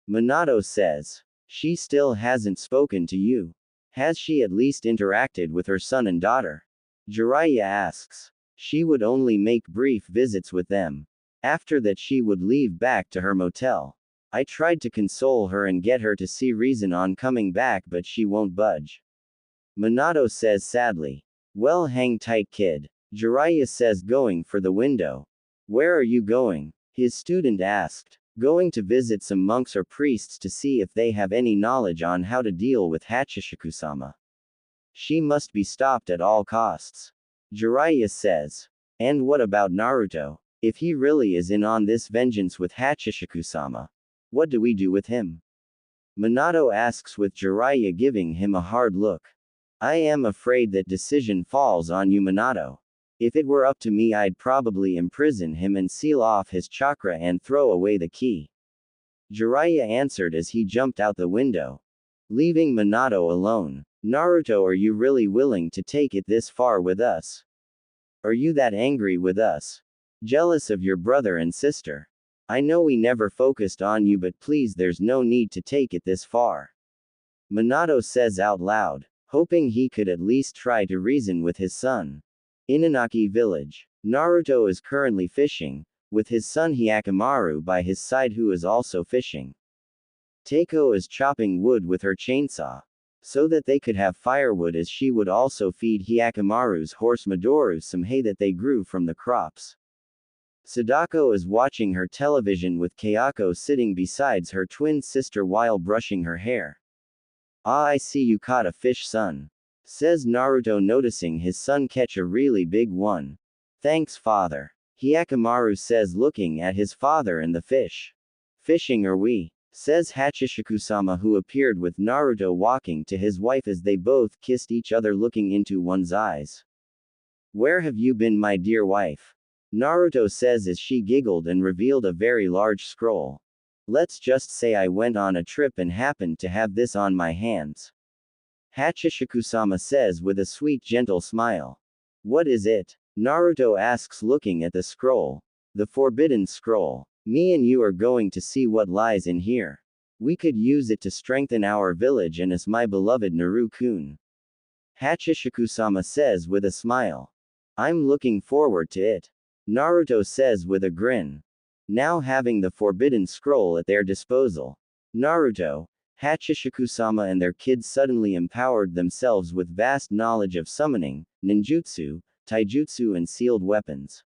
Speaker 1: Minato says. She still hasn't spoken to you. Has she at least interacted with her son and daughter? Jiraiya asks. She would only make brief visits with them. After that she would leave back to her motel. I tried to console her and get her to see reason on coming back, but she won't budge. Minato says sadly. Well, hang tight, kid. Jiraiya says, going for the window. Where are you going? His student asked. Going to visit some monks or priests to see if they have any knowledge on how to deal with Hachishiku-sama. She must be stopped at all costs. Jiraiya says. And what about Naruto? If he really is in on this vengeance with Hachishiku-sama, what do we do with him? Minato asks with Jiraiya giving him a hard look. I am afraid that decision falls on you, Minato. If it were up to me, I'd probably imprison him and seal off his chakra and throw away the key. Jiraiya answered as he jumped out the window. leaving Minato alone. Naruto, are you really willing to take it this far with us? Are you that angry with us? Jealous of your brother and sister? I know we never focused on you, but please, there's no need to take it this far. Minato says out loud, hoping he could at least try to reason with his son. Inanaki Village. Naruto is currently fishing, with his son Hyakkimaru by his side, who is also fishing. Teiko is chopping wood with her chainsaw, so that they could have firewood, as she would also feed Hyakkimaru's horse Midori some hay that they grew from the crops. Sadako is watching her television with Kayako sitting beside her twin sister while brushing her hair. "Ah, I see you caught a fish, son," says Naruto, noticing his son catch a really big one. "Thanks, father," Hyakkimaru says, looking at his father and the fish. "Fishing are we," says Hachishikusama, who appeared with Naruto walking to his wife as they both kissed each other, looking into one's eyes. "Where have you been, my dear wife?" Naruto says as she giggled and revealed a very large scroll. "Let's just say I went on a trip and happened to have this on my hands," Hachishikusama says with a sweet, gentle smile. "What is it?" Naruto asks, looking at the scroll. "The Forbidden Scroll. Me and you are going to see what lies in here. We could use it to strengthen our village and us, my beloved Naru-kun," Hachishikusama says with a smile. "I'm looking forward to it," Naruto says with a grin. Now having the Forbidden Scroll at their disposal, Naruto, Hachishikusama and their kids suddenly empowered themselves with vast knowledge of summoning, ninjutsu, taijutsu and sealed weapons.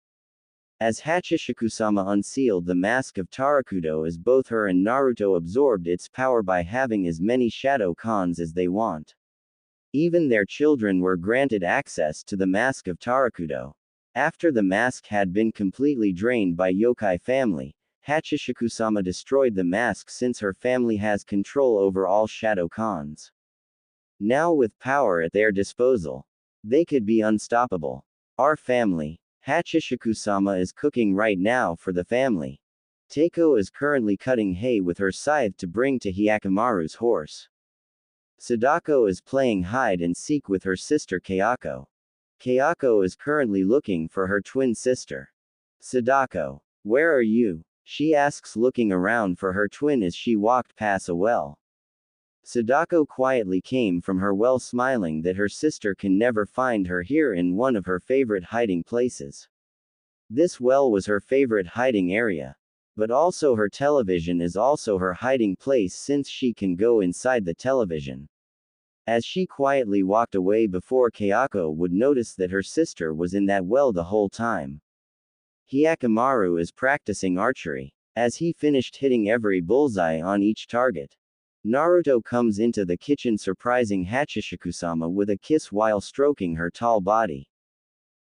Speaker 1: As Hachishikusama unsealed the mask of Tarakudo, as both her and Naruto absorbed its power by having as many shadow cons as they want. Even their children were granted access to the mask of Tarakudo. After the mask had been completely drained by yokai family, Hachishikusama destroyed the mask, since her family has control over all shadow cons. Now with power at their disposal, they could be unstoppable. "Our family." Hachishikusama is cooking right now for the family. Teiko is currently cutting hay with her scythe to bring to Hyakkimaru's horse. Sadako is playing hide and seek with her sister Kayako. Kayako is currently looking for her twin sister. "Sadako, where are you?" she asks, looking around for her twin as she walked past a well. Sadako quietly came from her well, smiling that her sister can never find her here in one of her favorite hiding places. This well was her favorite hiding area. But also her television is also her hiding place, since she can go inside the television. As she quietly walked away before Kayako would notice that her sister was in that well the whole time. Hyakkimaru is practicing archery. As he finished hitting every bullseye on each target, Naruto comes into the kitchen, surprising Hachishikusama with a kiss while stroking her tall body.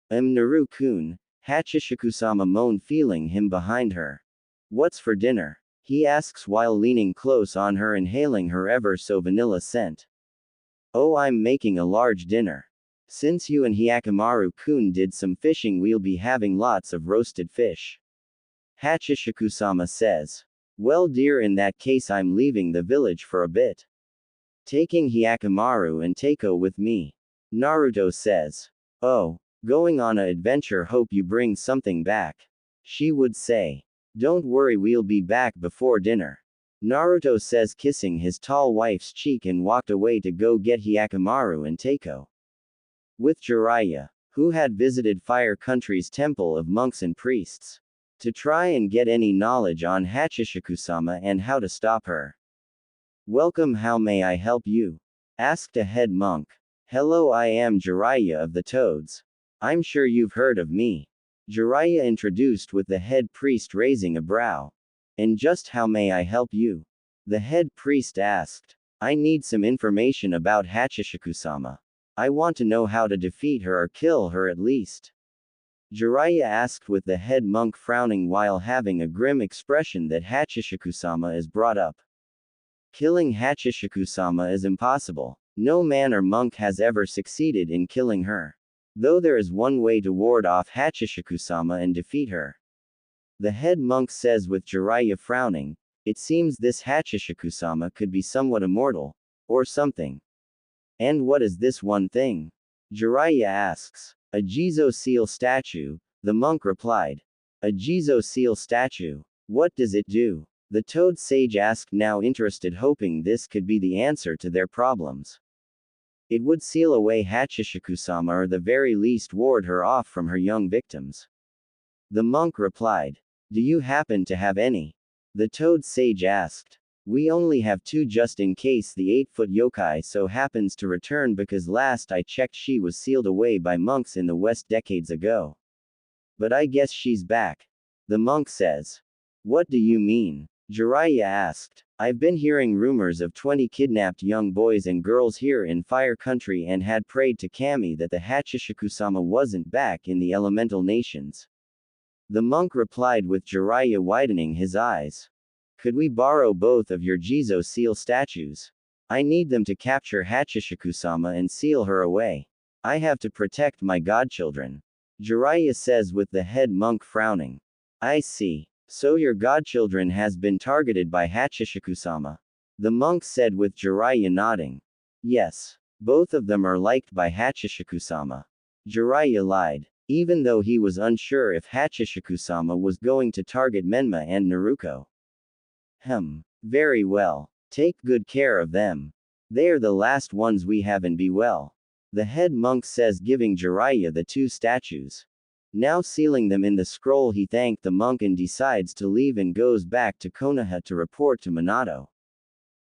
Speaker 1: Naru-kun," Hachishikusama moaned, feeling him behind her. "What's for dinner?" he asks while leaning close on her, inhaling her ever so vanilla scent. "Oh, I'm making a large dinner. Since you and Hyakkimaru-kun did some fishing, we'll be having lots of roasted fish," Hachishikusama says. "Well, dear, in that case I'm leaving the village for a bit. Taking Hyakkimaru and Teiko with me," Naruto says. "Oh, going on a adventure, hope you bring something back," she would say. "Don't worry, we'll be back before dinner," Naruto says, kissing his tall wife's cheek, and walked away to go get Hyakkimaru and Teiko. With Jiraiya, who had visited Fire Country's temple of monks and priests, to try and get any knowledge on Hachishikusama and how to stop her. "Welcome, how may I help you?" asked a head monk. "Hello, I am Jiraiya of the Toads. I'm sure you've heard of me," Jiraiya introduced, with the head priest raising a brow. "And just how may I help you?" the head priest asked. "I need some information about Hachishikusama. I want to know how to defeat her or kill her at least," Jiraiya asked, with the head monk frowning while having a grim expression that Hachishikuama is brought up. Killing Hachishikuama is impossible. No man or monk has ever succeeded in killing her. Though there is one way to ward off Hachishikuama and defeat her. The head monk says, with Jiraiya frowning. It seems this Hachishikuama could be somewhat immortal. Or something. And what is this one thing? Jiraiya asks. A Jizo seal statue, the monk replied. A Jizo seal statue. What does it do? The toad sage asked, now interested, hoping this could be the answer to their problems. It would seal away Hachishikusa, or the very least ward her off from her young victims. The monk replied. Do you happen to have any? The toad sage asked. We only have 2 just in case the 8-foot yokai so happens to return, because last I checked she was sealed away by monks in the West decades ago. But I guess she's back. The monk says. What do you mean? Jiraiya asked. I've been hearing rumors of 20 kidnapped young boys and girls here in Fire Country and had prayed to Kami that the Hachishikusama wasn't back in the elemental nations. The monk replied, with Jiraiya widening his eyes. Could we borrow both of your Jizo seal statues? I need them to capture Hachishikusama and seal her away. I have to protect my godchildren. Jiraiya says, with the head monk frowning. I see. So your godchildren has been targeted by Hachishikusama. The monk said, with Jiraiya nodding. Yes. Both of them are liked by Hachishikusama. Jiraiya lied. Even though he was unsure if Hachishikusama was going to target Menma and Naruto. Very well. Take good care of them. They are the last ones we have, and be well. The head monk says, giving Jiraiya the 2 statues. Now sealing them in the scroll, he thanked the monk and decides to leave and goes back to Konoha to report to Minato.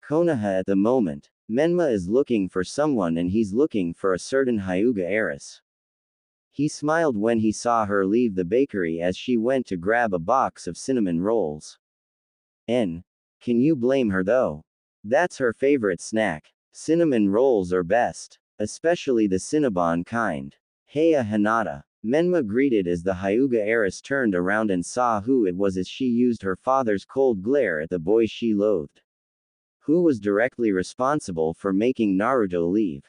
Speaker 1: Konoha at the moment. Menma is looking for someone, and he's looking for a certain Hyuga heiress. He smiled when he saw her leave the bakery as she went to grab a box of cinnamon rolls. Can you blame her though? That's her favorite snack. Cinnamon rolls are best. Especially the Cinnabon kind. Heya Hinata. Menma greeted as the Hyuga heiress turned around and saw who it was as she used her father's cold glare at the boy she loathed. Who was directly responsible for making Naruto leave?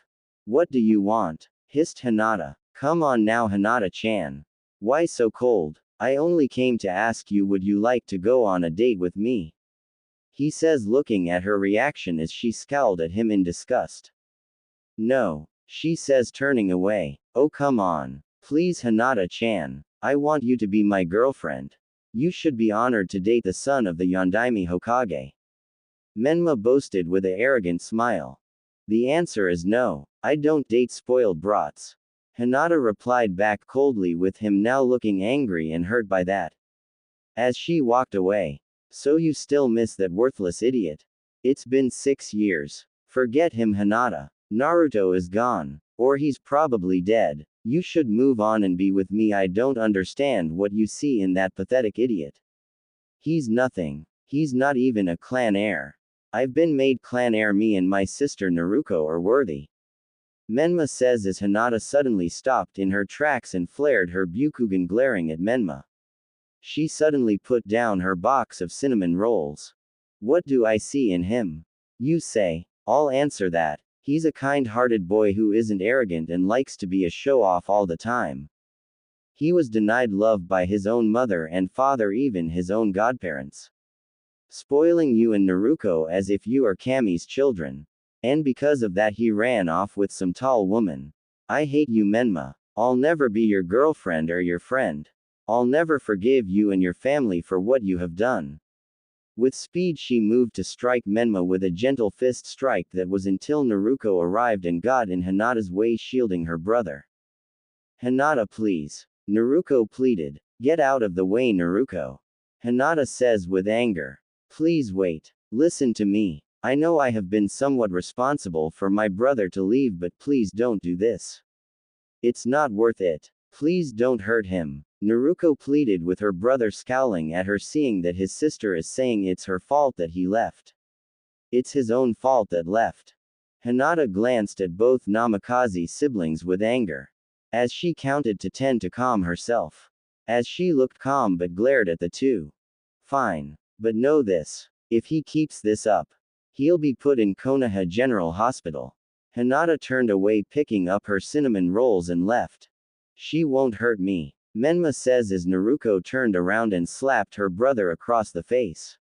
Speaker 1: What do you want? Hissed Hinata. Come on now, Hinata-chan. Why so cold? I only came to ask you, would you like to go on a date with me? He says, looking at her reaction as she scowled at him in disgust. No, she says, turning away. Oh come on. Please Hinata-chan. I want you to be my girlfriend. You should be honored to date the son of the Yondaime Hokage. Menma boasted with an arrogant smile. The answer is no. I don't date spoiled brats. Hinata replied back coldly, with him now looking angry and hurt by that. As she walked away. So you still miss that worthless idiot? It's been 6 years. Forget him, Hinata. Naruto is gone. Or he's probably dead. You should move on and be with me. I don't understand what you see in that pathetic idiot. He's nothing. He's not even a clan heir. I've been made clan heir. Me and my sister Naruko are worthy. Menma says as Hinata suddenly stopped in her tracks and flared her Byukugan, glaring at Menma. She suddenly put down her box of cinnamon rolls. What do I see in him? You say. I'll answer that. He's a kind-hearted boy who isn't arrogant and likes to be a show-off all the time. He was denied love by his own mother and father, even his own godparents. Spoiling you and Naruko as if you are Kami's children. And because of that he ran off with some tall woman. I hate you, Menma. I'll never be your girlfriend or your friend. I'll never forgive you and your family for what you have done. With speed she moved to strike Menma with a gentle fist strike that was until Naruko arrived and got in Hinata's way, shielding her brother. Hinata, please. Naruko pleaded. Get out of the way, Naruko. Hinata says with anger. Please wait. Listen to me. I know I have been somewhat responsible for my brother to leave, but please don't do this. It's not worth it. Please don't hurt him. Naruko pleaded, with her brother scowling at her, seeing that his sister is saying it's her fault that he left. It's his own fault that left. Hinata glanced at both Namikaze siblings with anger. As she counted to 10 to calm herself. As she looked calm but glared at the two. Fine. But know this. If he keeps this up, he'll be put in Konoha General Hospital. Hinata turned away, picking up her cinnamon rolls and left. She won't hurt me. Menma says as Naruko turned around and slapped her brother across the face.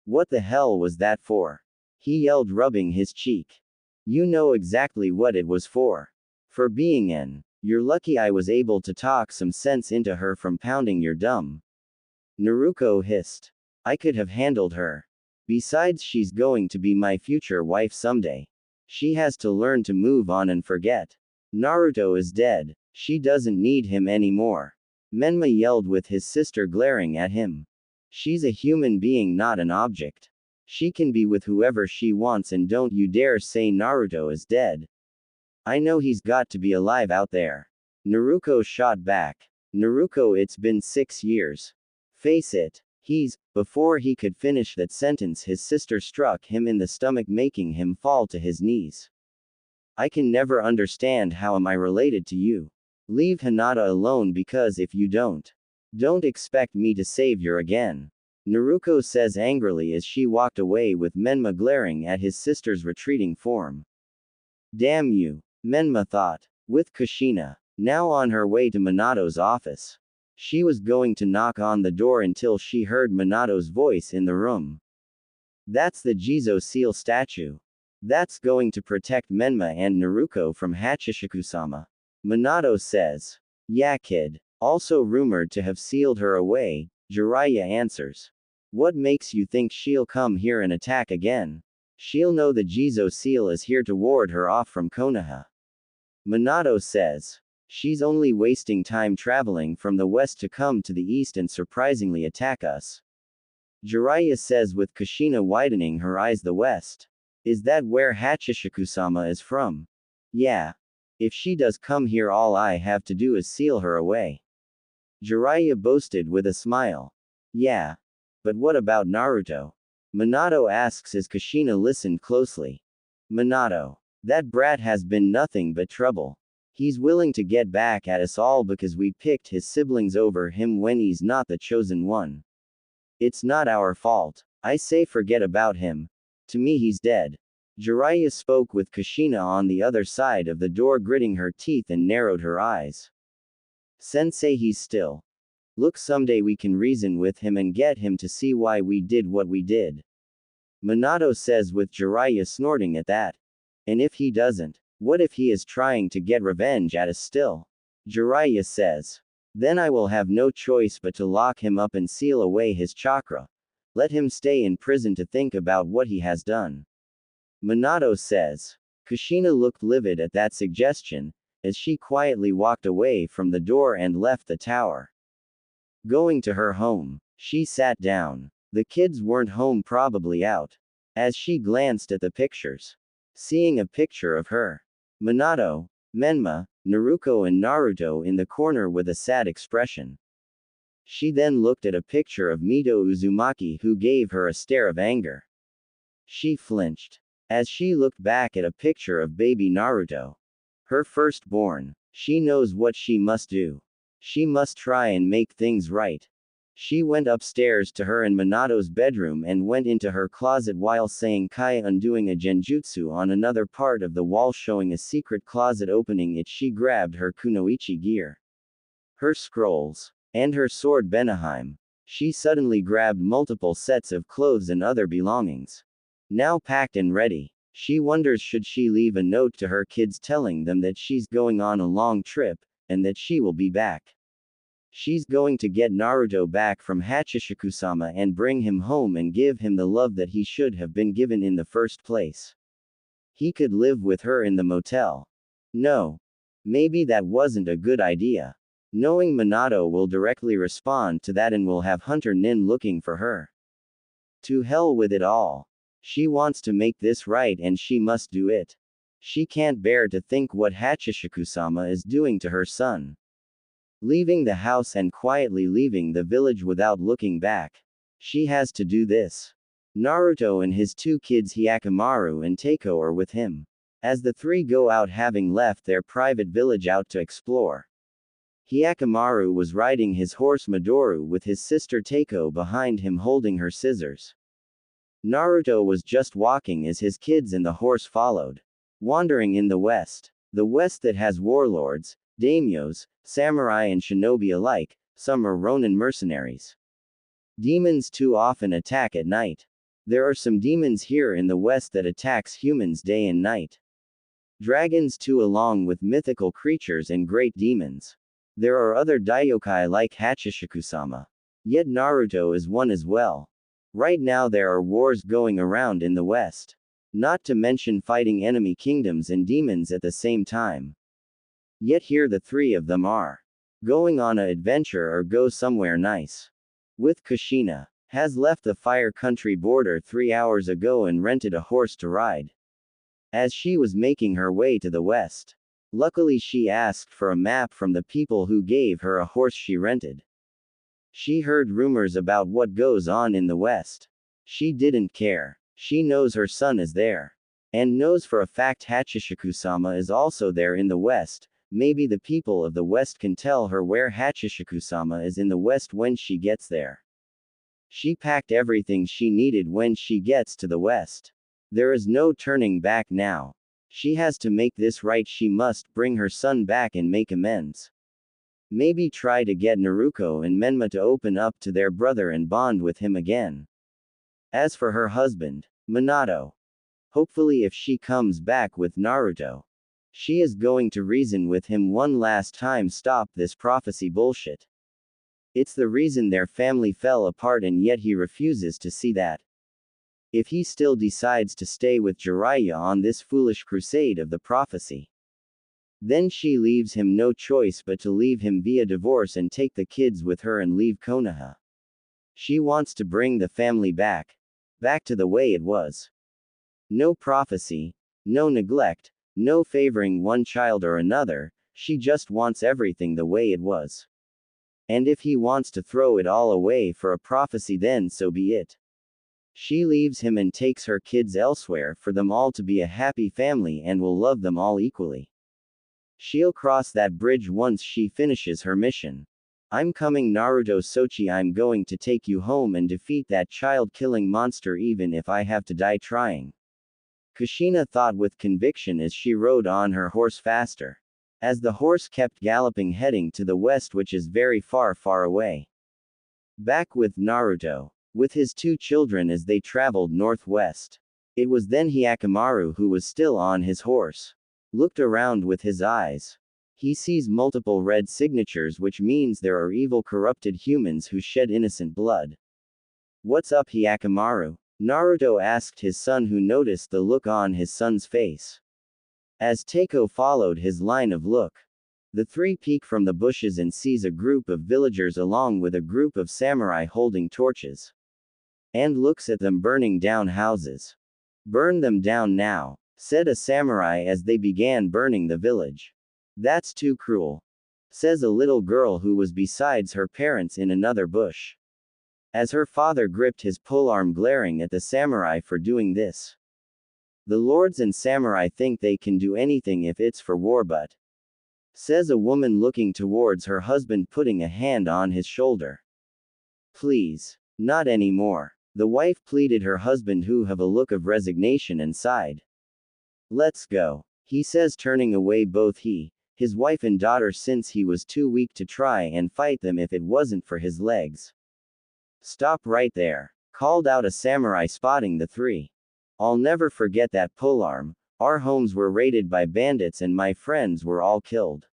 Speaker 1: What the hell was that for? he yelled, rubbing his cheek. You know exactly what it was for. For being in. You're lucky I was able to talk some sense into her from pounding your dumb. Naruto hissed. I could have handled her. Besides, she's going to be my future wife someday. She has to learn to move on and forget. Naruto is dead. She doesn't need him anymore. Menma yelled with his sister glaring at him. She's a human being, not an object. She can be with whoever she wants, and don't you dare say Naruto is dead. I know he's got to be alive out there. Naruto shot back. Naruto, it's been 6 years. Face it. Before he could finish that sentence, his sister struck him in the stomach, making him fall to his knees. I can never understand how am I related to you. Leave Hinata alone, because if you don't expect me to save you again. Naruto says angrily as she walked away, with Menma glaring at his sister's retreating form. Damn you, Menma thought. With Kushina now on her way to Minato's office, she was going to knock on the door until she heard Minato's voice in the room. That's the Jizo seal statue. That's going to protect Menma and Naruto from Hachishiku-sama. Minato says. Yeah, kid. Also rumored to have sealed her away, Jiraiya answers. What makes you think she'll come here and attack again? She'll know the Jizo seal is here to ward her off from Konoha. Minato says. She's only wasting time traveling from the west to come to the east and surprisingly attack us. Jiraiya says, with Kushina widening her eyes. The west? Is that where Hachishiku-sama is from? Yeah. If she does come here, all I have to do is seal her away. Jiraiya boasted with a smile. Yeah. But what about Naruto? Minato asks as Kushina listened closely. Minato. That brat has been nothing but trouble. He's willing to get back at us all because we picked his siblings over him when he's not the chosen one. It's not our fault. I say forget about him. To me he's dead. Jiraiya spoke with Kushina on the other side of the door, gritting her teeth and narrowed her eyes. Sensei, he's still. Look, someday we can reason with him and get him to see why we did what we did. Minato says, with Jiraiya snorting at that. And if he doesn't? What if he is trying to get revenge at us still? Jiraiya says. Then I will have no choice but to lock him up and seal away his chakra. Let him stay in prison to think about what he has done. Minato says. Kushina looked livid at that suggestion, as she quietly walked away from the door and left the tower. Going to her home, she sat down. The kids weren't home, probably out. As she glanced at the pictures, seeing a picture of her, Minato, Menma, Naruto and Naruto in the corner with a sad expression. She then looked at a picture of Mito Uzumaki, who gave her a stare of anger. She flinched. As she looked back at a picture of baby Naruto, her firstborn, she knows what she must do. She must try and make things right. She went upstairs to her and Minato's bedroom and went into her closet while saying Kai, undoing a genjutsu on another part of the wall showing a secret closet opening. She grabbed her kunoichi gear, her scrolls, and her sword Benaheim. She suddenly grabbed multiple sets of clothes and other belongings. Now packed and ready, she wonders should she leave a note to her kids telling them that she's going on a long trip, and that she will be back. She's going to get Naruto back from Hachishiku-sama and bring him home and give him the love that he should have been given in the first place. He could live with her in the motel. No. Maybe that wasn't a good idea. Knowing Minato will directly respond to that and will have Hunter Nin looking for her. To hell with it all. She wants to make this right and she must do it. She can't bear to think what Hachishiku-sama is doing to her son. Leaving the house and quietly leaving the village without looking back. She has to do this. Naruto and his 2 kids Hyakkimaru and Teiko are with him. As the 3 go out, having left their private village out to explore. Hyakkimaru was riding his horse Midori with his sister Teiko behind him holding her scissors. Naruto was just walking as his kids and the horse followed. Wandering in the west that has warlords, daimyos, samurai and shinobi alike. Some are Ronin mercenaries. Demons too often attack at night. There are some demons here in the west that attacks humans day and night. Dragons too, along with mythical creatures and great demons. There are other Daiokai like Hachishikusama. Yet Naruto is one as well. Right now there are wars going around in the west. Not to mention fighting enemy kingdoms and demons at the same time. Yet here the three of them are going on a adventure or go somewhere nice. With Kushina. Has left the Fire Country border 3 hours ago and rented a horse to ride. As she was making her way to the west. Luckily she asked for a map from the people who gave her a horse she rented. She heard rumors about what goes on in the west. She didn't care. She knows her son is there. And knows for a fact Hachishikusama is also there in the west. Maybe the people of the west can tell her where Hachishikusama is in the west when she gets there. She packed everything she needed when she gets to the west. There is no turning back now. She has to make this right. She must bring her son back and make amends. Maybe try to get Naruto and Menma to open up to their brother and bond with him again. As for her husband, Minato. Hopefully if she comes back with Naruto. She is going to reason with him one last time. Stop this prophecy bullshit. It's the reason their family fell apart and yet he refuses to see that. If he still decides to stay with Jiraiya on this foolish crusade of the prophecy. Then she leaves him no choice but to leave him via divorce and take the kids with her and leave Konoha. She wants to bring the family back. Back to the way it was. No prophecy, no neglect, no favoring one child or another, she just wants everything the way it was. And if he wants to throw it all away for a prophecy, then so be it. She leaves him and takes her kids elsewhere for them all to be a happy family and will love them all equally. She'll cross that bridge once she finishes her mission. I'm coming, Naruto Sochi. I'm going to take you home and defeat that child-killing monster even if I have to die trying. Kushina thought with conviction as she rode on her horse faster. As the horse kept galloping, heading to the west, which is very far, far away. Back with Naruto. With his two children as they traveled northwest. It was then Hyakkimaru who was still on his horse. Looked around with his eyes. He sees multiple red signatures, which means there are evil corrupted humans who shed innocent blood. What's up, Hyakkimaru? Naruto asked his son, who noticed the look on his son's face. As Takeo followed his line of look, the three peek from the bushes and sees a group of villagers along with a group of samurai holding torches. And looks at them burning down houses. Burn them down now, said a samurai as they began burning the village. That's too cruel, says a little girl who was besides her parents in another bush. As her father gripped his polearm, glaring at the samurai for doing this. The lords and samurai think they can do anything if it's for war, but, says a woman looking towards her husband, putting a hand on his shoulder. Please, not anymore. The wife pleaded her husband, who have a look of resignation, and sighed. Let's go, he says, turning away both he, his wife and daughter, since he was too weak to try and fight them if it wasn't for his legs. Stop right there, called out a samurai, spotting the three. I'll never forget that polearm. Our homes were raided by bandits and my friends were all killed.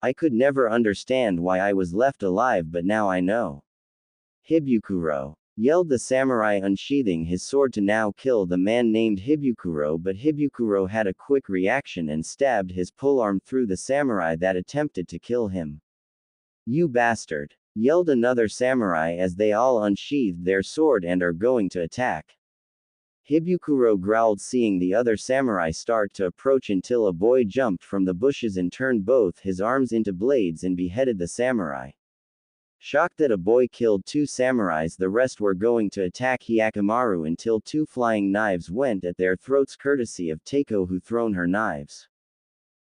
Speaker 1: I could never understand why I was left alive, but now I know. Hibukuro, yelled the samurai, unsheathing his sword to now kill the man named Hibukuro, but Hibukuro had a quick reaction and stabbed his polearm through the samurai that attempted to kill him. You bastard, yelled another samurai as they all unsheathed their sword and are going to attack. Hibukuro growled, seeing the other samurai start to approach, until a boy jumped from the bushes and turned both his arms into blades and beheaded the samurai. Shocked that a boy killed two samurais, the rest were going to attack Hyakkimaru until two flying knives went at their throats, courtesy of Takeo, who thrown her knives.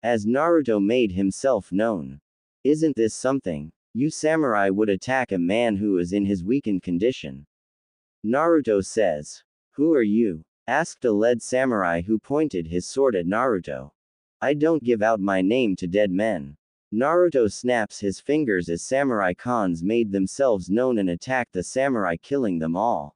Speaker 1: As Naruto made himself known. Isn't this something? You samurai would attack a man who is in his weakened condition. Naruto says. Who are you? Asked a lead samurai who pointed his sword at Naruto. I don't give out my name to dead men. Naruto snaps his fingers as samurai cons made themselves known and attacked the samurai, killing them all.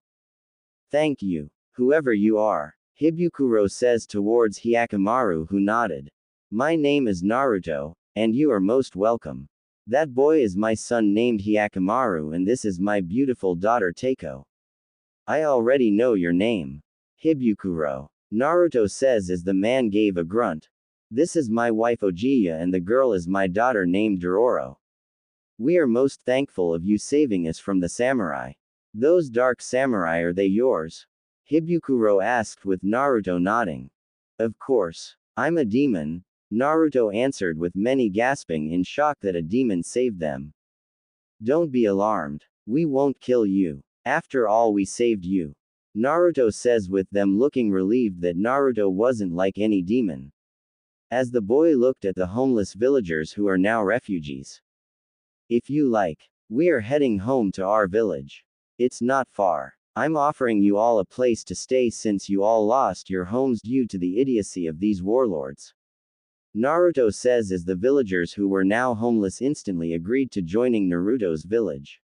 Speaker 1: Thank you. Whoever you are, Hibukuro says towards Hyakkimaru, who nodded. My name is Naruto, and you are most welcome. That boy is my son named Hyakkimaru, and this is my beautiful daughter Teiko. I already know your name. Hibukuro. Naruto says as the man gave a grunt. This is my wife Ojiya, and the girl is my daughter named Dororo. We are most thankful of you saving us from the samurai. Those dark samurai, are they yours? Hibukuro asked with Naruto nodding. Of course. I'm a demon, Naruto answered with many gasping in shock that a demon saved them. Don't be alarmed. We won't kill you. After all, we saved you. Naruto says with them looking relieved that Naruto wasn't like any demon. As the boy looked at the homeless villagers who are now refugees. If you like, we are heading home to our village. It's not far. I'm offering you all a place to stay since you all lost your homes due to the idiocy of these warlords. Naruto says as the villagers who were now homeless instantly agreed to joining Naruto's village.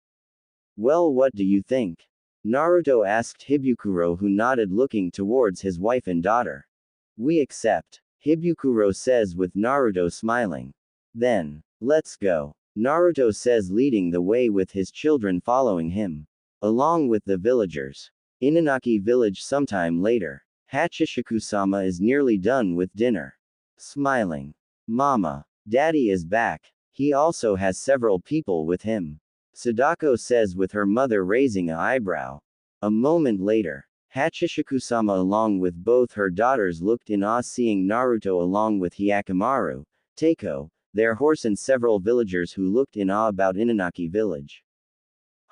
Speaker 1: Well, what do you think? Naruto asked Hibukuro, who nodded looking towards his wife and daughter. We accept, Hibukuro says with Naruto smiling. Then, let's go, Naruto says leading the way with his children following him. Along with the villagers. Inanaki village sometime later. Hachishiku-sama is nearly done with dinner. Smiling. Mama. Daddy is back. He also has several people with him. Sadako says with her mother raising an eyebrow. A moment later. Hachishiku-sama along with both her daughters looked in awe seeing Naruto along with Hyakkimaru, Teiko, their horse and several villagers who looked in awe about Inanaki village.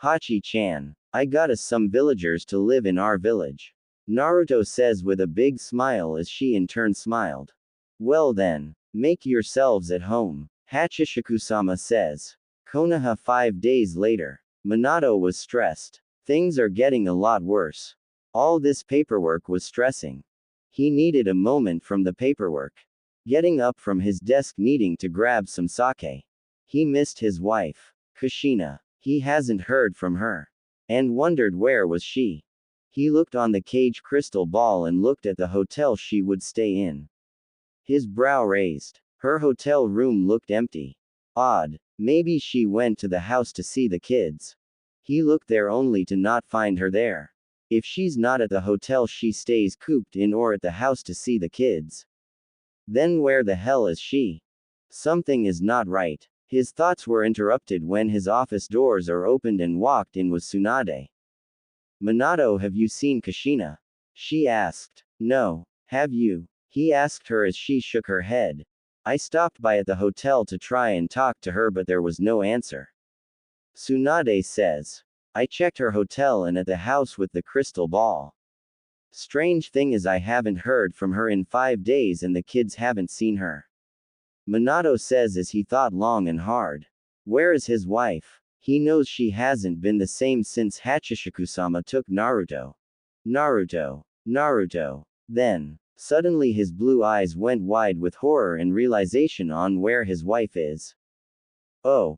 Speaker 1: Hachi-chan. I got us some villagers to live in our village. Naruto says with a big smile as she in turn smiled. Well then, make yourselves at home, Hachishiku-sama says. Konoha 5 days later. Minato was stressed. Things are getting a lot worse. All this paperwork was stressing. He needed a moment from the paperwork. Getting up from his desk needing to grab some sake. He missed his wife, Kushina. He hasn't heard from her. And wondered where was she. He looked on the cage crystal ball and looked at the hotel she would stay in. His brow raised. Her hotel room looked empty. Odd. Maybe she went to the house to see the kids. He looked there only to not find her there. If she's not at the hotel she stays cooped in or at the house to see the kids. Then where the hell is she? Something is not right. His thoughts were interrupted when his office doors are opened and walked in was Tsunade. Minato, have you seen Kushina? She asked. No. Have you? He asked her as she shook her head. I stopped by at the hotel to try and talk to her but there was no answer. Tsunade says. I checked her hotel and at the house with the crystal ball. Strange thing is I haven't heard from her in 5 days and the kids haven't seen her. Minato says as he thought long and hard. Where is his wife? He knows she hasn't been the same since Hachishiku-sama took Naruto. Naruto. Naruto. Then, suddenly his blue eyes went wide with horror and realization on where his wife is. Oh.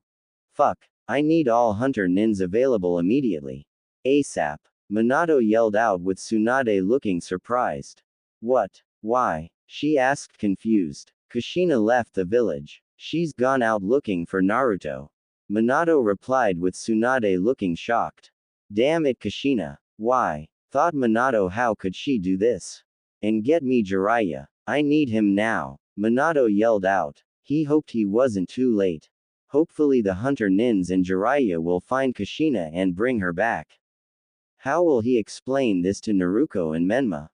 Speaker 1: Fuck. I need all hunter nins available immediately. ASAP. Minato yelled out with Tsunade looking surprised. What? Why? She asked confused. Kushina left the village. She's gone out looking for Naruto. Minato replied with Tsunade looking shocked. Damn it, Kushina. Why? Thought Minato, how could she do this? And get me Jiraiya. I need him now. Minato yelled out. He hoped he wasn't too late. Hopefully the hunter nins and Jiraiya will find Kushina and bring her back. How will he explain this to Naruto and Menma?